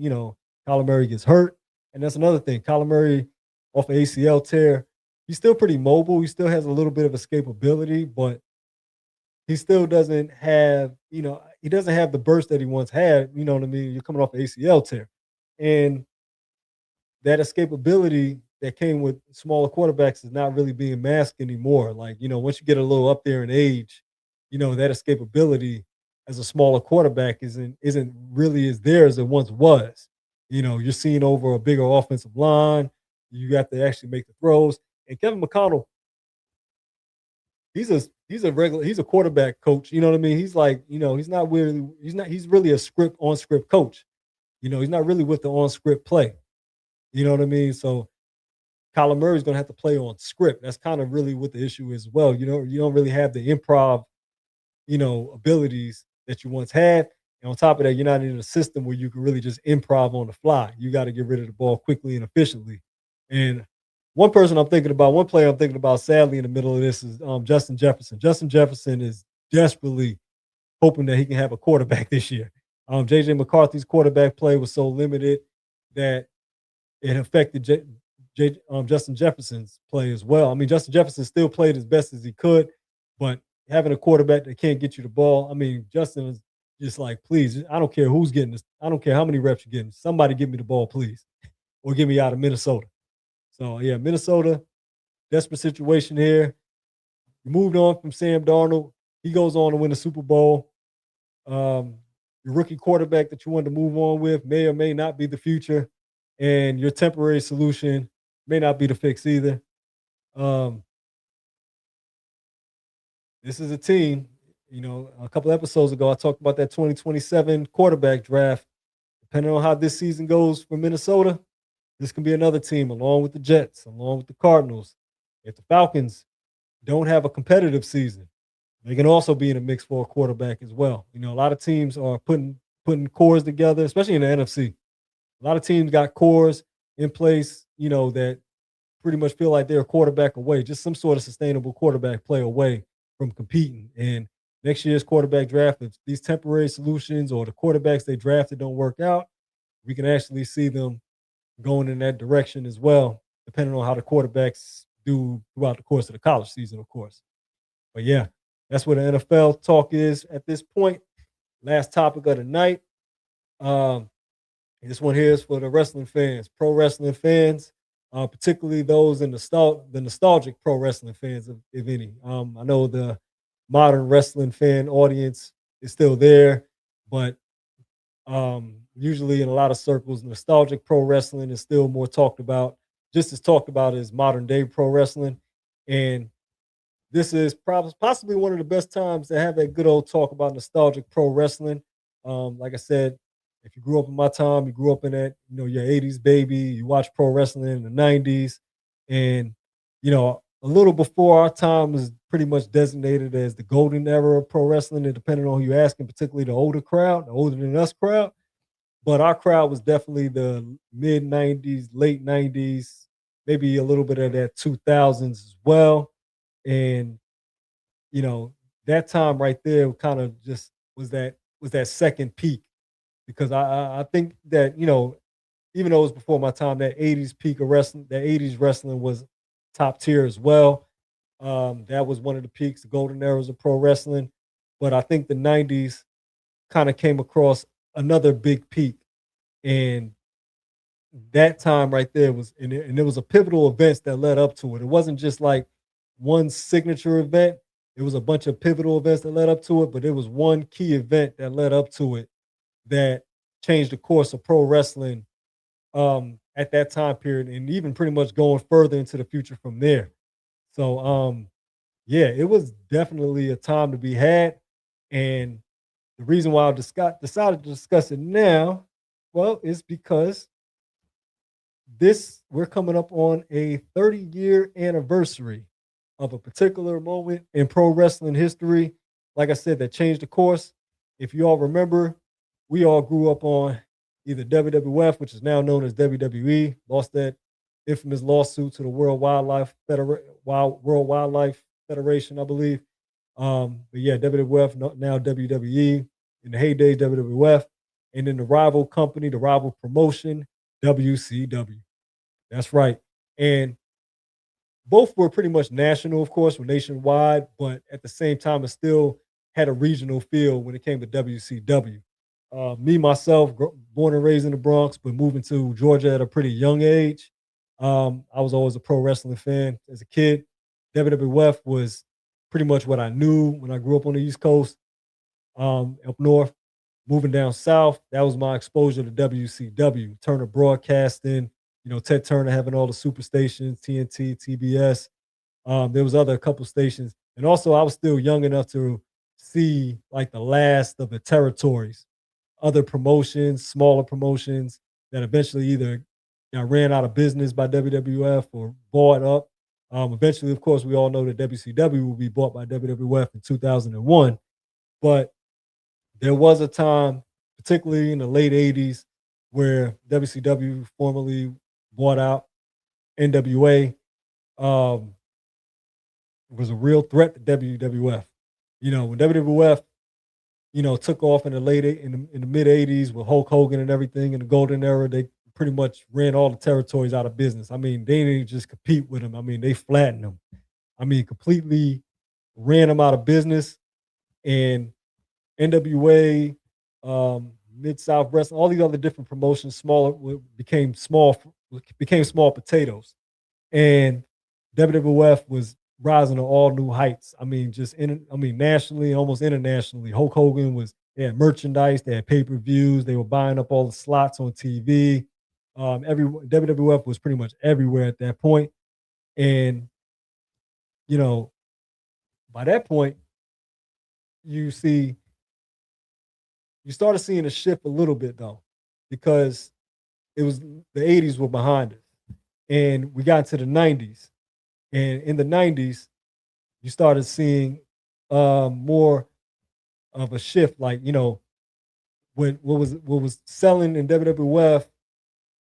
Kyler Murray gets hurt. And that's another thing. Kyler Murray off an ACL tear, he's still pretty mobile. He still has a little bit of escapability, but he still doesn't have, he doesn't have the burst that he once had. You know what I mean? You're coming off an ACL tear. And that escapability that came with smaller quarterbacks is not really being masked anymore. Like, once you get a little up there in age, that escapability as a smaller quarterback isn't really as there as it once was. You're seeing over a bigger offensive line. You got to actually make the throws. And Kevin McConnell, he's a quarterback coach. You know what I mean? He's like, he's really a script on script coach. He's not really with the on script play. You know what I mean? So Kyler Murray's gonna have to play on script. That's kind of really what the issue is as well. You don't really have the improv, abilities that you once had. And on top of that, you're not in a system where you can really just improv on the fly. You got to get rid of the ball quickly and efficiently. And one player I'm thinking about, sadly, in the middle of this is Justin Jefferson. Justin Jefferson is desperately hoping that he can have a quarterback this year. JJ McCarthy's quarterback play was so limited that it affected Justin Jefferson's play as well. I mean, Justin Jefferson still played as best as he could, but having a quarterback that can't get you the ball, I mean, Justin is just like, please, I don't care who's getting this. I don't care how many reps you're getting. Somebody give me the ball, please, or get me out of Minnesota. So, yeah, Minnesota, desperate situation here. You moved on from Sam Darnold. He goes on to win the Super Bowl. Your rookie quarterback that you wanted to move on with may or may not be the future, and your temporary solution may not be the fix either. Um, this is a team, a couple episodes ago, I talked about that 2027 quarterback draft. Depending on how this season goes for Minnesota, this can be another team along with the Jets, along with the Cardinals. If the Falcons don't have a competitive season, they can also be in a mix for a quarterback as well. A lot of teams are putting cores together, especially in the NFC. A lot of teams got cores in place, that pretty much feel like they're a quarterback away, just some sort of sustainable quarterback play away from competing. And next year's quarterback draft, if these temporary solutions or the quarterbacks they drafted don't work out, we can actually see them going in that direction as well, depending on how the quarterbacks do throughout the course of the college season, of course. But yeah, that's where the NFL talk is at this point. Last topic of the night. This one here is for the wrestling fans, pro wrestling fans, particularly those in the nostalgic pro wrestling fans, if any. I know the modern wrestling fan audience is still there, but usually in a lot of circles, nostalgic pro wrestling is still more talked about, just as talked about as modern day pro wrestling. And this is possibly one of the best times to have that good old talk about nostalgic pro wrestling. Like I said, if you grew up in my time, you grew up in that, your 80s baby, you watched pro wrestling in the 90s. And, a little before our time was pretty much designated as the golden era of pro wrestling. And depending on who you're asking, particularly the older crowd, the older than us crowd. But our crowd was definitely the mid 90s, late 90s, maybe a little bit of that 2000s as well. And, that time right there kind of just was that second peak, because I think that, even though it was before my time, that 80s peak of wrestling, that 80s wrestling was top tier as well. That was one of the peaks, the golden eras of pro wrestling. But I think the 90s kind of came across another big peak. And that time right there and there was a pivotal events that led up to it. It wasn't just like one signature event. It was a bunch of pivotal events that led up to it, but it was one key event that led up to it that changed the course of pro wrestling at that time period, and even pretty much going further into the future from there. So yeah, it was definitely a time to be had. And the reason why I decided to discuss it now, well, is because we're coming up on a 30-year anniversary of a particular moment in pro wrestling history. Like I said, that changed the course. If you all remember, we all grew up on either WWF, which is now known as WWE, lost that infamous lawsuit to the World Wildlife Federation, I believe. But yeah, WWF, now WWE, in the heyday WWF, and then the rival company, the rival promotion, WCW. That's right. And both were pretty much national, of course, were nationwide, but at the same time, it still had a regional feel when it came to WCW. Me, myself, born and raised in the Bronx, but moving to Georgia at a pretty young age. I was always a pro wrestling fan as a kid. WWF was pretty much what I knew when I grew up on the East Coast, up north. Moving down south, that was my exposure to WCW, Turner Broadcasting, Ted Turner having all the super stations, TNT, TBS. There was a couple stations And also, I was still young enough to see like the last of the territories, other promotions, smaller promotions that eventually either ran out of business by WWF or bought up. Eventually, of course, we all know that WCW will be bought by WWF in 2001. But there was a time, particularly in the late 80s, where WCW formerly bought out NWA. Um, was a real threat to WWF. When WWF, took off in the in the mid '80s with Hulk Hogan and everything in the golden era, they pretty much ran all the territories out of business. I mean, they didn't just compete with them. I mean, they flattened them. I mean, completely ran them out of business. And NWA, Mid South Wrestling, all these other different promotions, became small potatoes, and WWF was rising to all new heights. I mean, nationally, almost internationally. Hulk Hogan they had merchandise, they had pay-per-views, they were buying up all the slots on TV. Every WWF was pretty much everywhere at that point. And, you know, by that point, you see, you started seeing a shift a little bit though, because it was the 80s were behind us. And we got into the 90s. And in the 90s, you started seeing more of a shift. Like, when what was selling in WWF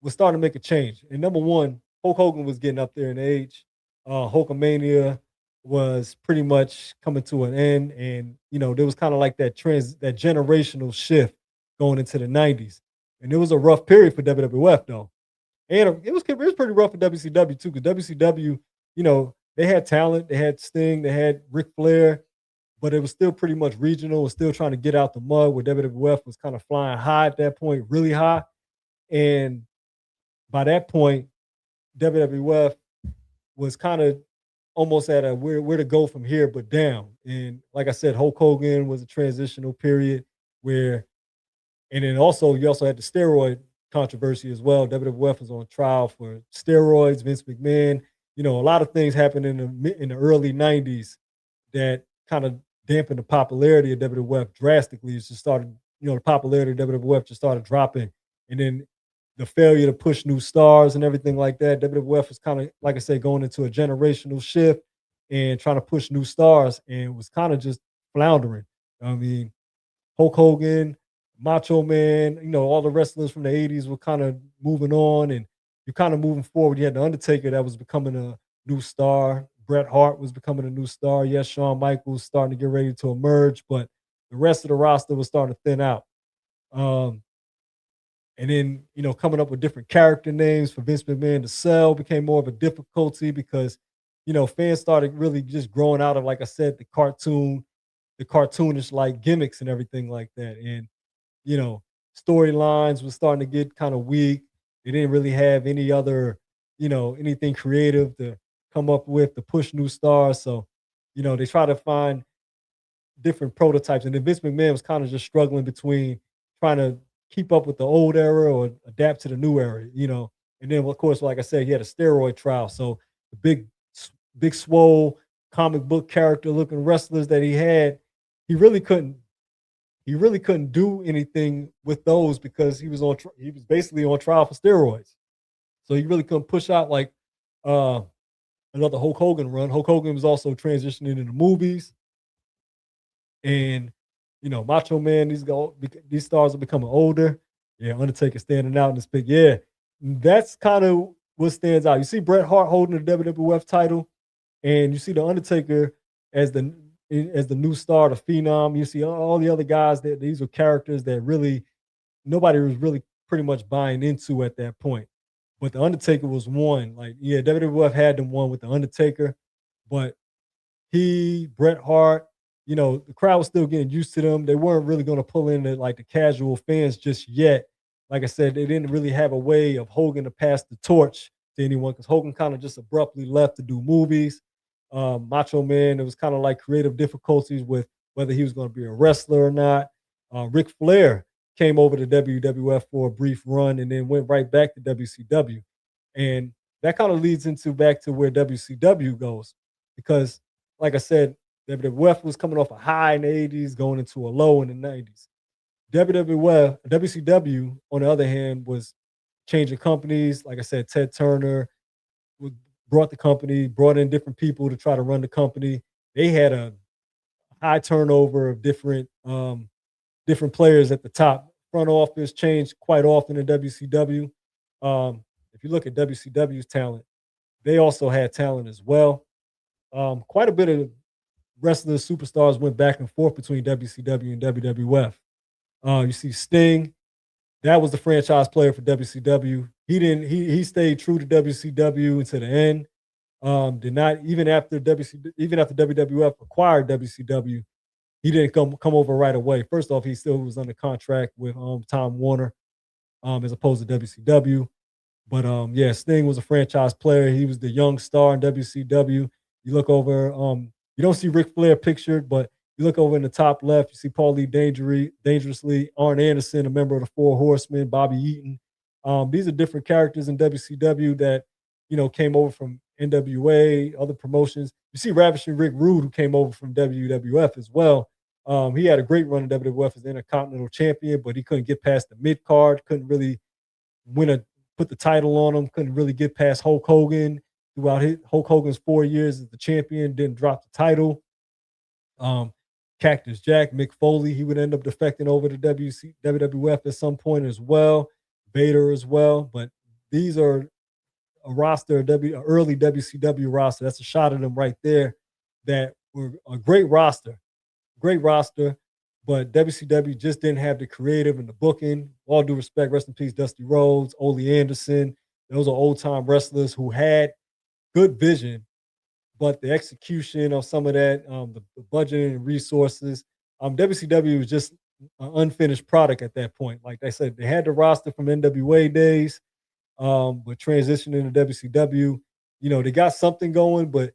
was starting to make a change. And number one, Hulk Hogan was getting up there in age. Hulkamania was pretty much coming to an end. And, there was kind of like that generational shift going into the 90s. And it was a rough period for WWF though. And it was pretty rough for WCW too, because WCW, they had talent, they had Sting, they had Ric Flair, but it was still pretty much regional, was still trying to get out the mud, where WWF was kind of flying high at that point, really high. And by that point, WWF was kind of almost at a where to go from here, but down. And like I said, Hulk Hogan was a transitional period where, and then also you also had the steroid controversy as well. WWF was on trial for steroids. Vince McMahon, a lot of things happened in the early '90s that kind of dampened the popularity of WWF drastically. It just started, the popularity of WWF just started dropping, and then the failure to push new stars and everything like that. WWF was kind of, like I said, going into a generational shift and trying to push new stars, and was kind of just floundering. I mean, Hulk Hogan, Macho Man, all the wrestlers from the 80s were kind of moving on, and you're kind of moving forward. You had The Undertaker that was becoming a new star. Bret Hart was becoming a new star. Yes, Shawn Michaels starting to get ready to emerge, but the rest of the roster was starting to thin out. And then, coming up with different character names for Vince McMahon to sell became more of a difficulty because, fans started really just growing out of, like I said, the cartoonish like gimmicks and everything like that. And, you know, storylines was starting to get kind of weak. They didn't really have any other, anything creative to come up with to push new stars. So, they try to find different prototypes. And then Vince McMahon was kind of just struggling between trying to keep up with the old era or adapt to the new era. And then, of course, like I said, he had a steroid trial. So the big swole comic book character looking wrestlers that he had, he really couldn't do anything with those because he was basically on trial for steroids. So he really couldn't push out like another Hulk Hogan run. Hulk Hogan was also transitioning into movies. And Macho Man, these stars are becoming older. Yeah, Undertaker standing out in this pic. Yeah, that's kind of what stands out. You see Bret Hart holding the WWF title, and you see the Undertaker as the new star, the Phenom. You see all the other guys that these were characters that really nobody was really pretty much buying into at that point. But the Undertaker was one. Like, yeah, WWF had them one with the Undertaker, but Bret Hart, the crowd was still getting used to them. They weren't really going to pull in the casual fans just yet. Like I said, they didn't really have a way of Hogan to pass the torch to anyone because Hogan kind of just abruptly left to do movies. Macho Man, it was kind of like creative difficulties with whether he was going to be a wrestler or not. Ric Flair came over to WWF for a brief run and then went right back to WCW. And that kind of leads into back to where WCW goes because, like I said, WWF was coming off a high in the 80s, going into a low in the 90s. WWF, WCW, on the other hand, was changing companies. Like I said, Ted Turner brought the company, brought in different people to try to run the company. They had a high turnover of different players at the top. Front office changed quite often in WCW. If you look at WCW's talent, they also had talent as well. Quite a bit of wrestling superstars went back and forth between WCW and WWF. You see Sting, that was the franchise player for WCW. He didn't. He stayed true to WCW until the end. Did not even after even after WWF acquired WCW, he didn't come over right away. First off, he still was under contract with Tom Warner, as opposed to WCW. But yeah, Sting was a franchise player. He was the young star in WCW. You look over, you don't see Ric Flair pictured, but you look over in the top left, you see Paul Lee Dangerously, Arn Anderson, a member of the Four Horsemen, Bobby Eaton. These are different characters in WCW that came over from NWA, other promotions. You see Ravishing Rick Rude, who came over from WWF as well. He had a great run in WWF as the Intercontinental Champion, but he couldn't get past the mid card, couldn't really put the title on him, couldn't really get past Hulk Hogan throughout Hulk Hogan's 4 years as the champion, didn't drop the title. Cactus Jack, Mick Foley, he would end up defecting over to WWF at some point as well. Vader as well, but these are a roster, early WCW roster. That's a shot of them right there. That were a great roster, but WCW just didn't have the creative and the booking. All due respect, rest in peace, Dusty Rhodes, Ole Anderson. Those are old time wrestlers who had good vision, but the execution of some of that, the budgeting and resources, WCW was just an unfinished product at that point. Like I said, they had the roster from NWA days, but transitioning to WCW, they got something going, but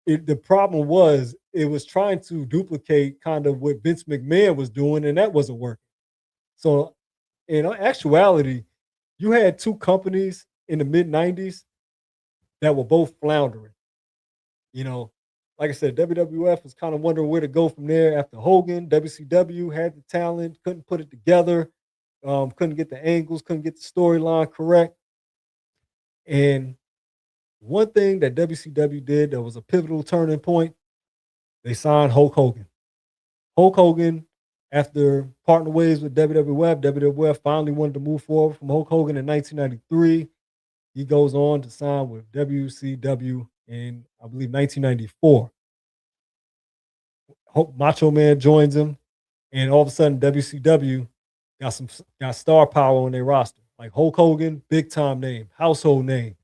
the problem was it was trying to duplicate kind of what Vince McMahon was doing, and that wasn't working. So, in actuality, you had two companies in the mid '90s that were both floundering. Like I said, WWF was kind of wondering where to go from there after Hogan. WCW had the talent, couldn't put it together, couldn't get the angles, couldn't get the storyline correct. And one thing that WCW did that was a pivotal turning point, they signed Hulk Hogan. Hulk Hogan, after parting ways with WWF finally wanted to move forward from Hulk Hogan in 1993. He goes on to sign with WCW in, I believe, 1994. Macho Man joins him, and all of a sudden WCW got star power on their roster. Like Hulk Hogan, big time name, household name.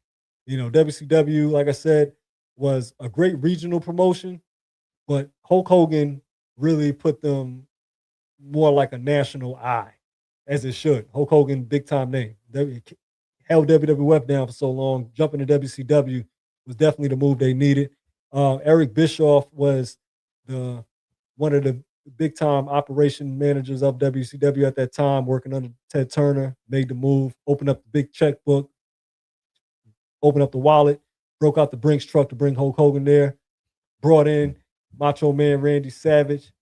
WCW, like I said, was a great regional promotion, but Hulk Hogan really put them more like a national eye, as it should. Hulk Hogan, big time name. Held WWF down for so long. Jumping to WCW was definitely the move they needed. Eric Bischoff was one of the big time operation managers of WCW at that time, working under Ted Turner. Made the move, opened up the big checkbook, opened up the wallet, broke out the Brinks truck to bring Hulk Hogan there. Brought in Macho Man Randy Savage.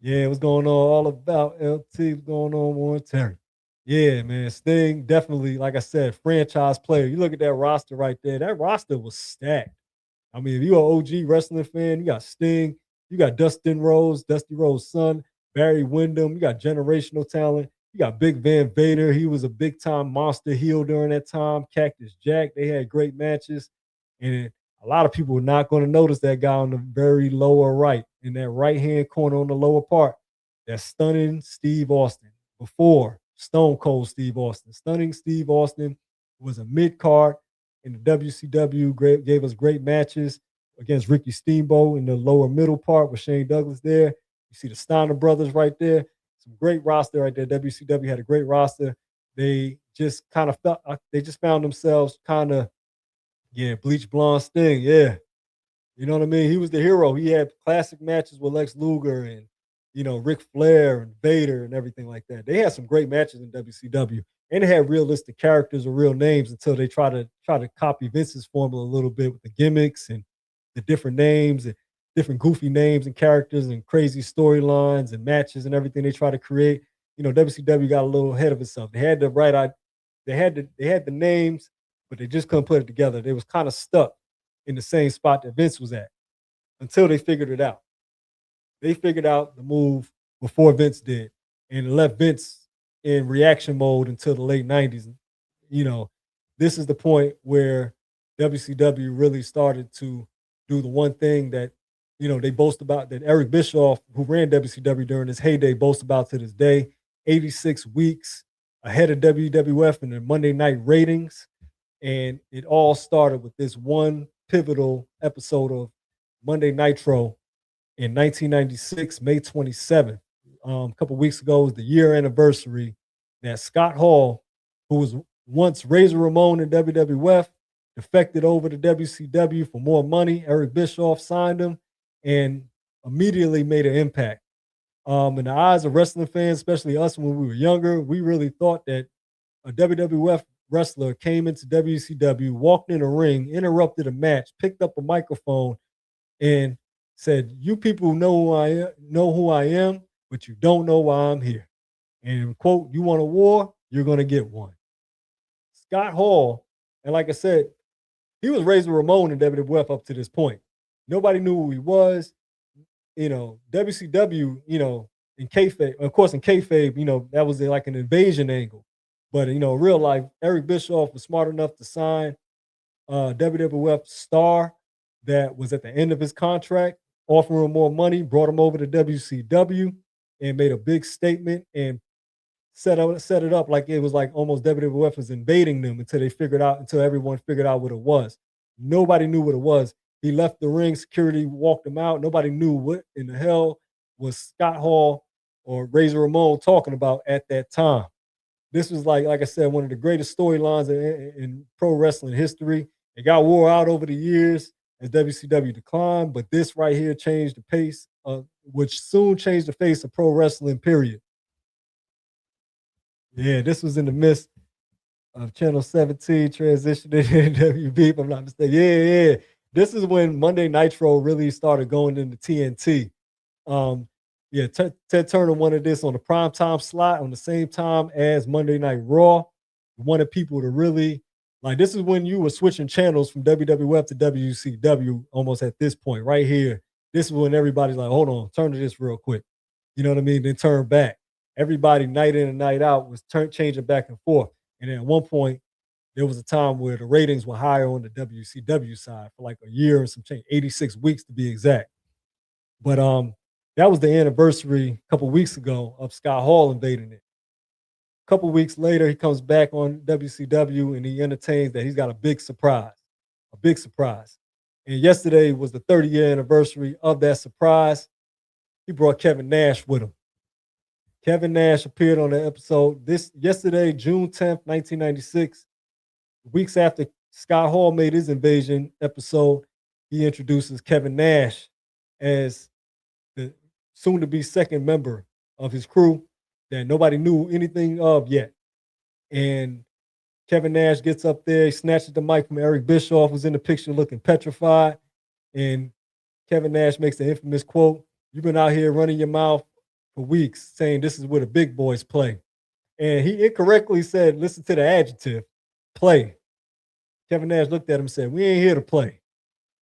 Yeah, what's going on? All about LT. What's going on, Warren Terry? Yeah, man. Sting, definitely, like I said, franchise player. You look at that roster right there. That roster was stacked. I mean, if you're an OG wrestling fan, you got Sting, you got Dusty Rhodes' son, Barry Windham, you got generational talent. You got Big Van Vader. He was a big time monster heel during that time. Cactus Jack. They had great matches. And a lot of people were not going to notice that guy on the very lower right, in that right hand corner on the lower part. That stunning Steve Austin before Stone Cold Steve Austin. Stunning Steve Austin was a mid card in the WCW, gave us great matches against Ricky Steamboat in the lower middle part with Shane Douglas there. You see the Steiner brothers right there. Some great roster right there. WCW had a great roster. They just kind of they just found themselves kind of, bleach blonde Sting. Yeah. You know what I mean? He was the hero. He had classic matches with Lex Luger and, Ric Flair and Vader and everything like that. They had some great matches in WCW, and they had realistic characters or real names until they try to copy Vince's formula a little bit with the gimmicks and the different names. And different goofy names and characters and crazy storylines and matches and everything they try to create. WCW got a little ahead of itself. They had the they had the names, but they just couldn't put it together. They was kind of stuck in the same spot that Vince was at until they figured it out. They figured out the move before Vince did, and it left Vince in reaction mode until the late '90s. You know, this is the point where WCW really started to do the one thing that they boast about, that Eric Bischoff, who ran WCW during his heyday, boasts about to this day: 86 weeks ahead of WWF in the Monday night ratings. And it all started with this one pivotal episode of Monday Nitro in 1996, May 27th. A couple weeks ago was the year anniversary that Scott Hall, who was once Razor Ramon in WWF, defected over to WCW for more money. Eric Bischoff signed him and immediately made an impact. In the eyes of wrestling fans, especially us when we were younger, we really thought that a WWF wrestler came into WCW, walked in a ring, interrupted a match, picked up a microphone, and said, "You people know who I am, but you don't know why I'm here. And quote, you want a war, you're gonna get one." Scott Hall, and like I said, he was Razor Ramon in WWF up to this point. Nobody knew who he was. WCW, in kayfabe, of course, in kayfabe, that was like an invasion angle. But real life, Eric Bischoff was smart enough to sign a WWF star that was at the end of his contract, offering him more money, brought him over to WCW, and made a big statement and set it up like it was like almost WWF was invading them until everyone figured out what it was. Nobody knew what it was. He left the ring, security walked him out. Nobody knew what in the hell was Scott Hall or Razor Ramon talking about at that time. This was like I said, one of the greatest storylines in pro wrestling history. It got wore out over the years as WCW declined, but this right here changed the pace, which soon changed the face of pro wrestling, period. Yeah, this was in the midst of Channel 17 transitioning to WB, if I'm not mistaken. Yeah. This is when Monday Nitro really started going into TNT. Ted Turner wanted this on the primetime slot on the same time as Monday Night Raw. He wanted people to really, like, this is when you were switching channels from WWF to WCW almost at this point right here. This is when everybody's like, hold on, turn to this real quick. You know what I mean? Then turn back. Everybody night in and night out was changing back and forth. And then at one point, there was a time where the ratings were higher on the WCW side for like a year and some change, 86 weeks to be exact. But that was the anniversary a couple weeks ago of Scott Hall invading it. A couple weeks later, he comes back on WCW and he entertains that he's got a big surprise. And yesterday was the 30-year anniversary of that surprise. He brought Kevin Nash with him. Kevin Nash appeared on the episode yesterday, June 10th, 1996. Weeks after Scott Hall made his invasion episode, he introduces Kevin Nash as the soon-to-be second member of his crew that nobody knew anything of yet. And Kevin Nash gets up there, he snatches the mic from Eric Bischoff, who's in the picture looking petrified. And Kevin Nash makes the infamous quote, "You've been out here running your mouth for weeks saying this is where the big boys play." And he incorrectly said, listen to the adjective, play. Kevin Nash looked at him and said, "We ain't here to play."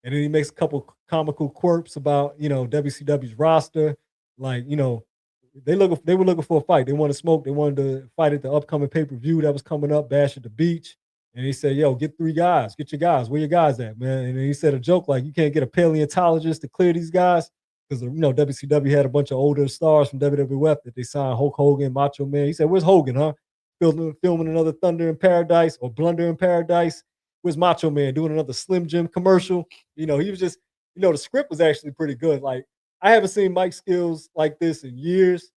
And then he makes a couple comical quirks about, WCW's roster. Like, they were looking for a fight. They wanted to smoke. They wanted to fight at the upcoming pay-per-view that was coming up, Bash at the Beach. And he said, "Yo, get 3 guys. Get your guys. Where your guys at, man?" And then he said a joke like, "You can't get a paleontologist to clear these guys." Because, WCW had a bunch of older stars from WWF that they signed, Hulk Hogan, Macho Man. He said, "Where's Hogan, huh? Filming another Thunder in Paradise or Blunder in Paradise. Where's Macho Man doing another Slim Jim commercial?" He was just, the script was actually pretty good. Like, I haven't seen Mike skills like this in years.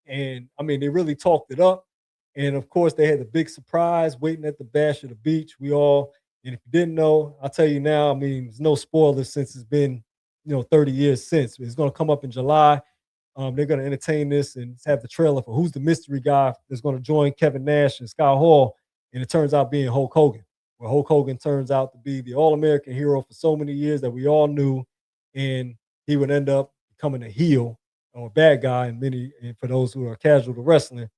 And I mean, they really talked it up. And of course, they had the big surprise waiting at the Bash at the Beach. And if you didn't know, I'll tell you now, I mean, there's no spoilers since it's been, 30 years since. It's going to come up in July. They're going to entertain this and have the trailer for who's the mystery guy that's going to join Kevin Nash and Scott Hall. And it turns out being Hulk Hogan, where Hulk Hogan turns out to be the All-American hero for so many years that we all knew. And he would end up becoming a heel or a bad guy, and for those who are casual to wrestling,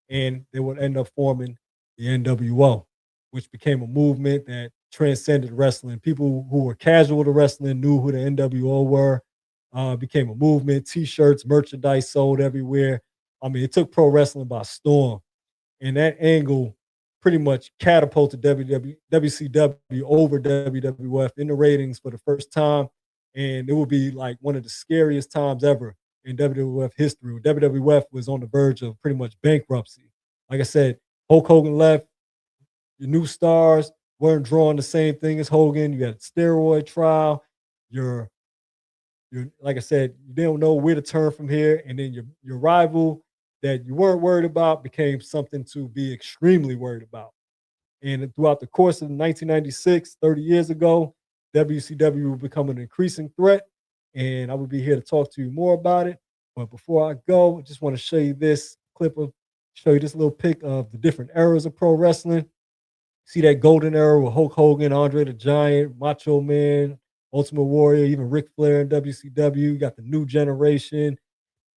and they would end up forming the NWO, which became a movement that transcended wrestling. People who were casual to wrestling knew who the NWO were. Became a movement. T-shirts, merchandise sold everywhere. I mean, it took pro wrestling by storm, and that angle pretty much catapulted WCW over WWF in the ratings for the first time, and it would be like one of the scariest times ever in WWF history. WWF was on the verge of pretty much bankruptcy. Like I said, Hulk Hogan left. Your new stars weren't drawing the same thing as Hogan. You had a steroid trial. Your like I said, you don't know where to turn from here, and then your rival that you weren't worried about became something to be extremely worried about. And throughout the course of 1996, 30 years ago, WCW will become an increasing threat. And I will be here to talk to you more about it. But before I go, I just want to show you this little pic of the different eras of pro wrestling. See that golden era with Hulk Hogan, Andre the Giant, Macho Man, Ultimate Warrior, even Ric Flair in WCW. You got the new generation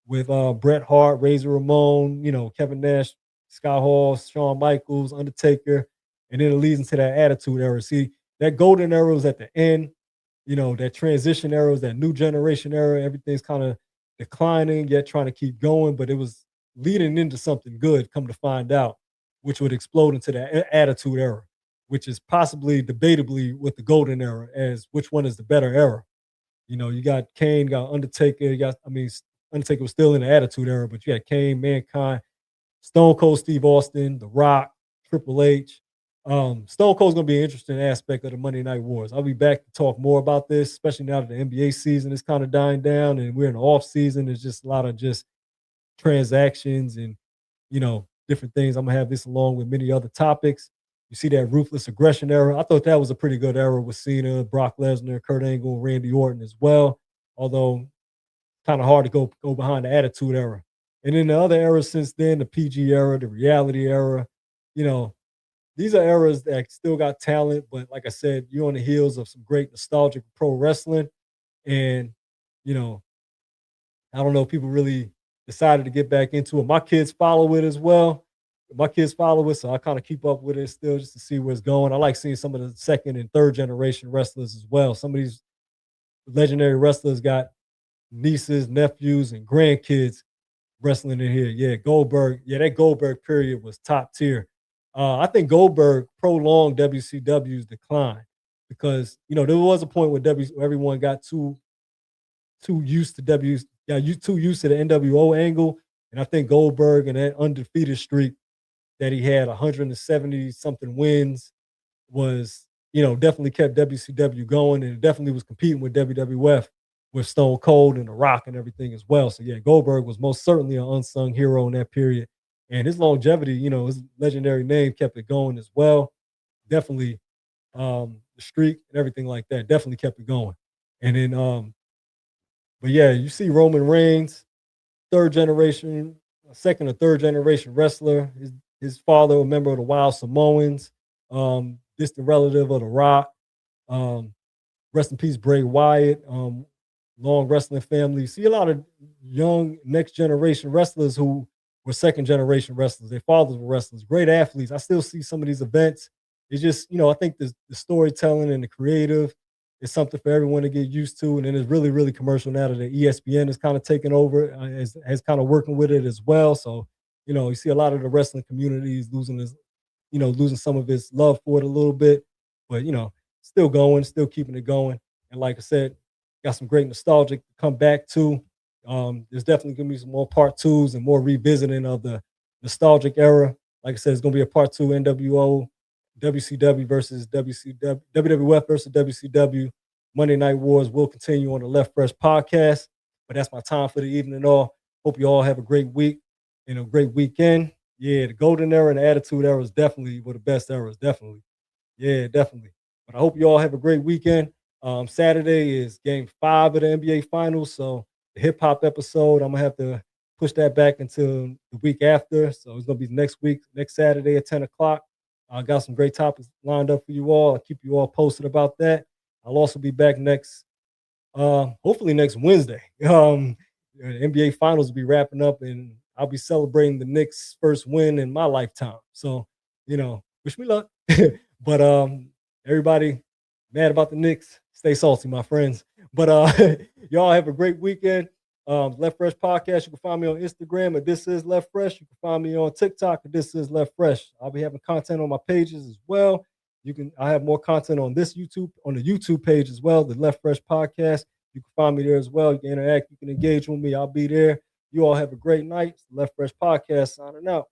with Bret Hart, Razor Ramon, Kevin Nash, Scott Hall, Shawn Michaels, Undertaker, and then it leads into that Attitude Era. See, that golden era was at the end. That transition era was that new generation era. Everything's kind of declining, yet trying to keep going, but it was leading into something good, come to find out, which would explode into that Attitude Era, which is possibly debatably with the golden era as which one is the better era. You got Kane, got Undertaker, Undertaker was still in the Attitude Era, but you had Kane, Mankind, Stone Cold Steve Austin, The Rock, Triple H. Stone Cold's gonna be an interesting aspect of the Monday Night Wars. I'll be back to talk more about this, especially now that the NBA season is kind of dying down and we're in the off season. There's just a lot of just transactions and different things. I'm gonna have this along with many other topics. You see that ruthless aggression era. I thought that was a pretty good era with Cena, Brock Lesnar, Kurt Angle, Randy Orton as well. Although kind of hard to go behind the Attitude Era. And then the other eras since then, the PG era, the reality era, you know, these are eras that still got talent, but like I said, you're on the heels of some great nostalgic pro wrestling. And, you know, I don't know, people really decided to get back into it. My kids follow it as well. My kids follow it, so I kind of keep up with it still just to see where it's going. I like seeing some of the second and third generation wrestlers as well. Some of these legendary wrestlers got nieces, nephews, and grandkids wrestling in here. Yeah, Goldberg. Yeah, that Goldberg period was top tier. I think Goldberg prolonged WCW's decline because there was a point where everyone got too used to too used to the NWO angle, and I think Goldberg and that undefeated streak that he had 170 something wins was definitely kept WCW going, and it definitely was competing with WWF with Stone Cold and The Rock and everything as well. So yeah, Goldberg was most certainly an unsung hero in that period, and his longevity, his legendary name kept it going as well. Definitely, the streak and everything like that definitely kept it going. And then, but yeah, you see Roman Reigns, third generation, second or third generation wrestler. His father, a member of the Wild Samoans, distant relative of The Rock. Rest in peace, Bray Wyatt. Long wrestling family. See a lot of young next generation wrestlers who were second generation wrestlers. Their fathers were wrestlers, great athletes. I still see some of these events. It's just, I think the storytelling and the creative is something for everyone to get used to. And then it's really, really commercial now that the ESPN is kind of taking over, has kind of working with it as well. So, you see a lot of the wrestling communities losing some of its love for it a little bit, but still going, still keeping it going. And like I said, got some great nostalgic to come back to. There's definitely gonna be some more part twos and more revisiting of the nostalgic era. Like I said, it's gonna be a part two NWO, WCW versus WCW, WWF versus WCW. Monday Night Wars will continue on the Left Fresh podcast. But that's my time for the evening. All hope you all have a great week and a great weekend. Yeah, the golden era and the attitude era is definitely one of the best eras. Definitely. Yeah, definitely. But I hope you all have a great weekend. Saturday is game 5 of the NBA Finals. So the hip hop episode, I'm gonna have to push that back until the week after. So it's gonna be next week, next Saturday at 10 o'clock. I got some great topics lined up for you all. I'll keep you all posted about that. I'll also be back next hopefully next Wednesday. The NBA Finals will be wrapping up, and I'll be celebrating the Knicks' first win in my lifetime. So, wish me luck. But everybody mad about the Knicks, stay salty, my friends. But y'all have a great weekend. Left Fresh Podcast. You can find me on Instagram at This Is Left Fresh. You can find me on TikTok at This Is Left Fresh. I'll be having content on my pages as well. I have more content on the YouTube page as well, the Left Fresh Podcast. You can find me there as well. You can interact, you can engage with me. I'll be there. You all have a great night. It's the Left Fresh Podcast signing out.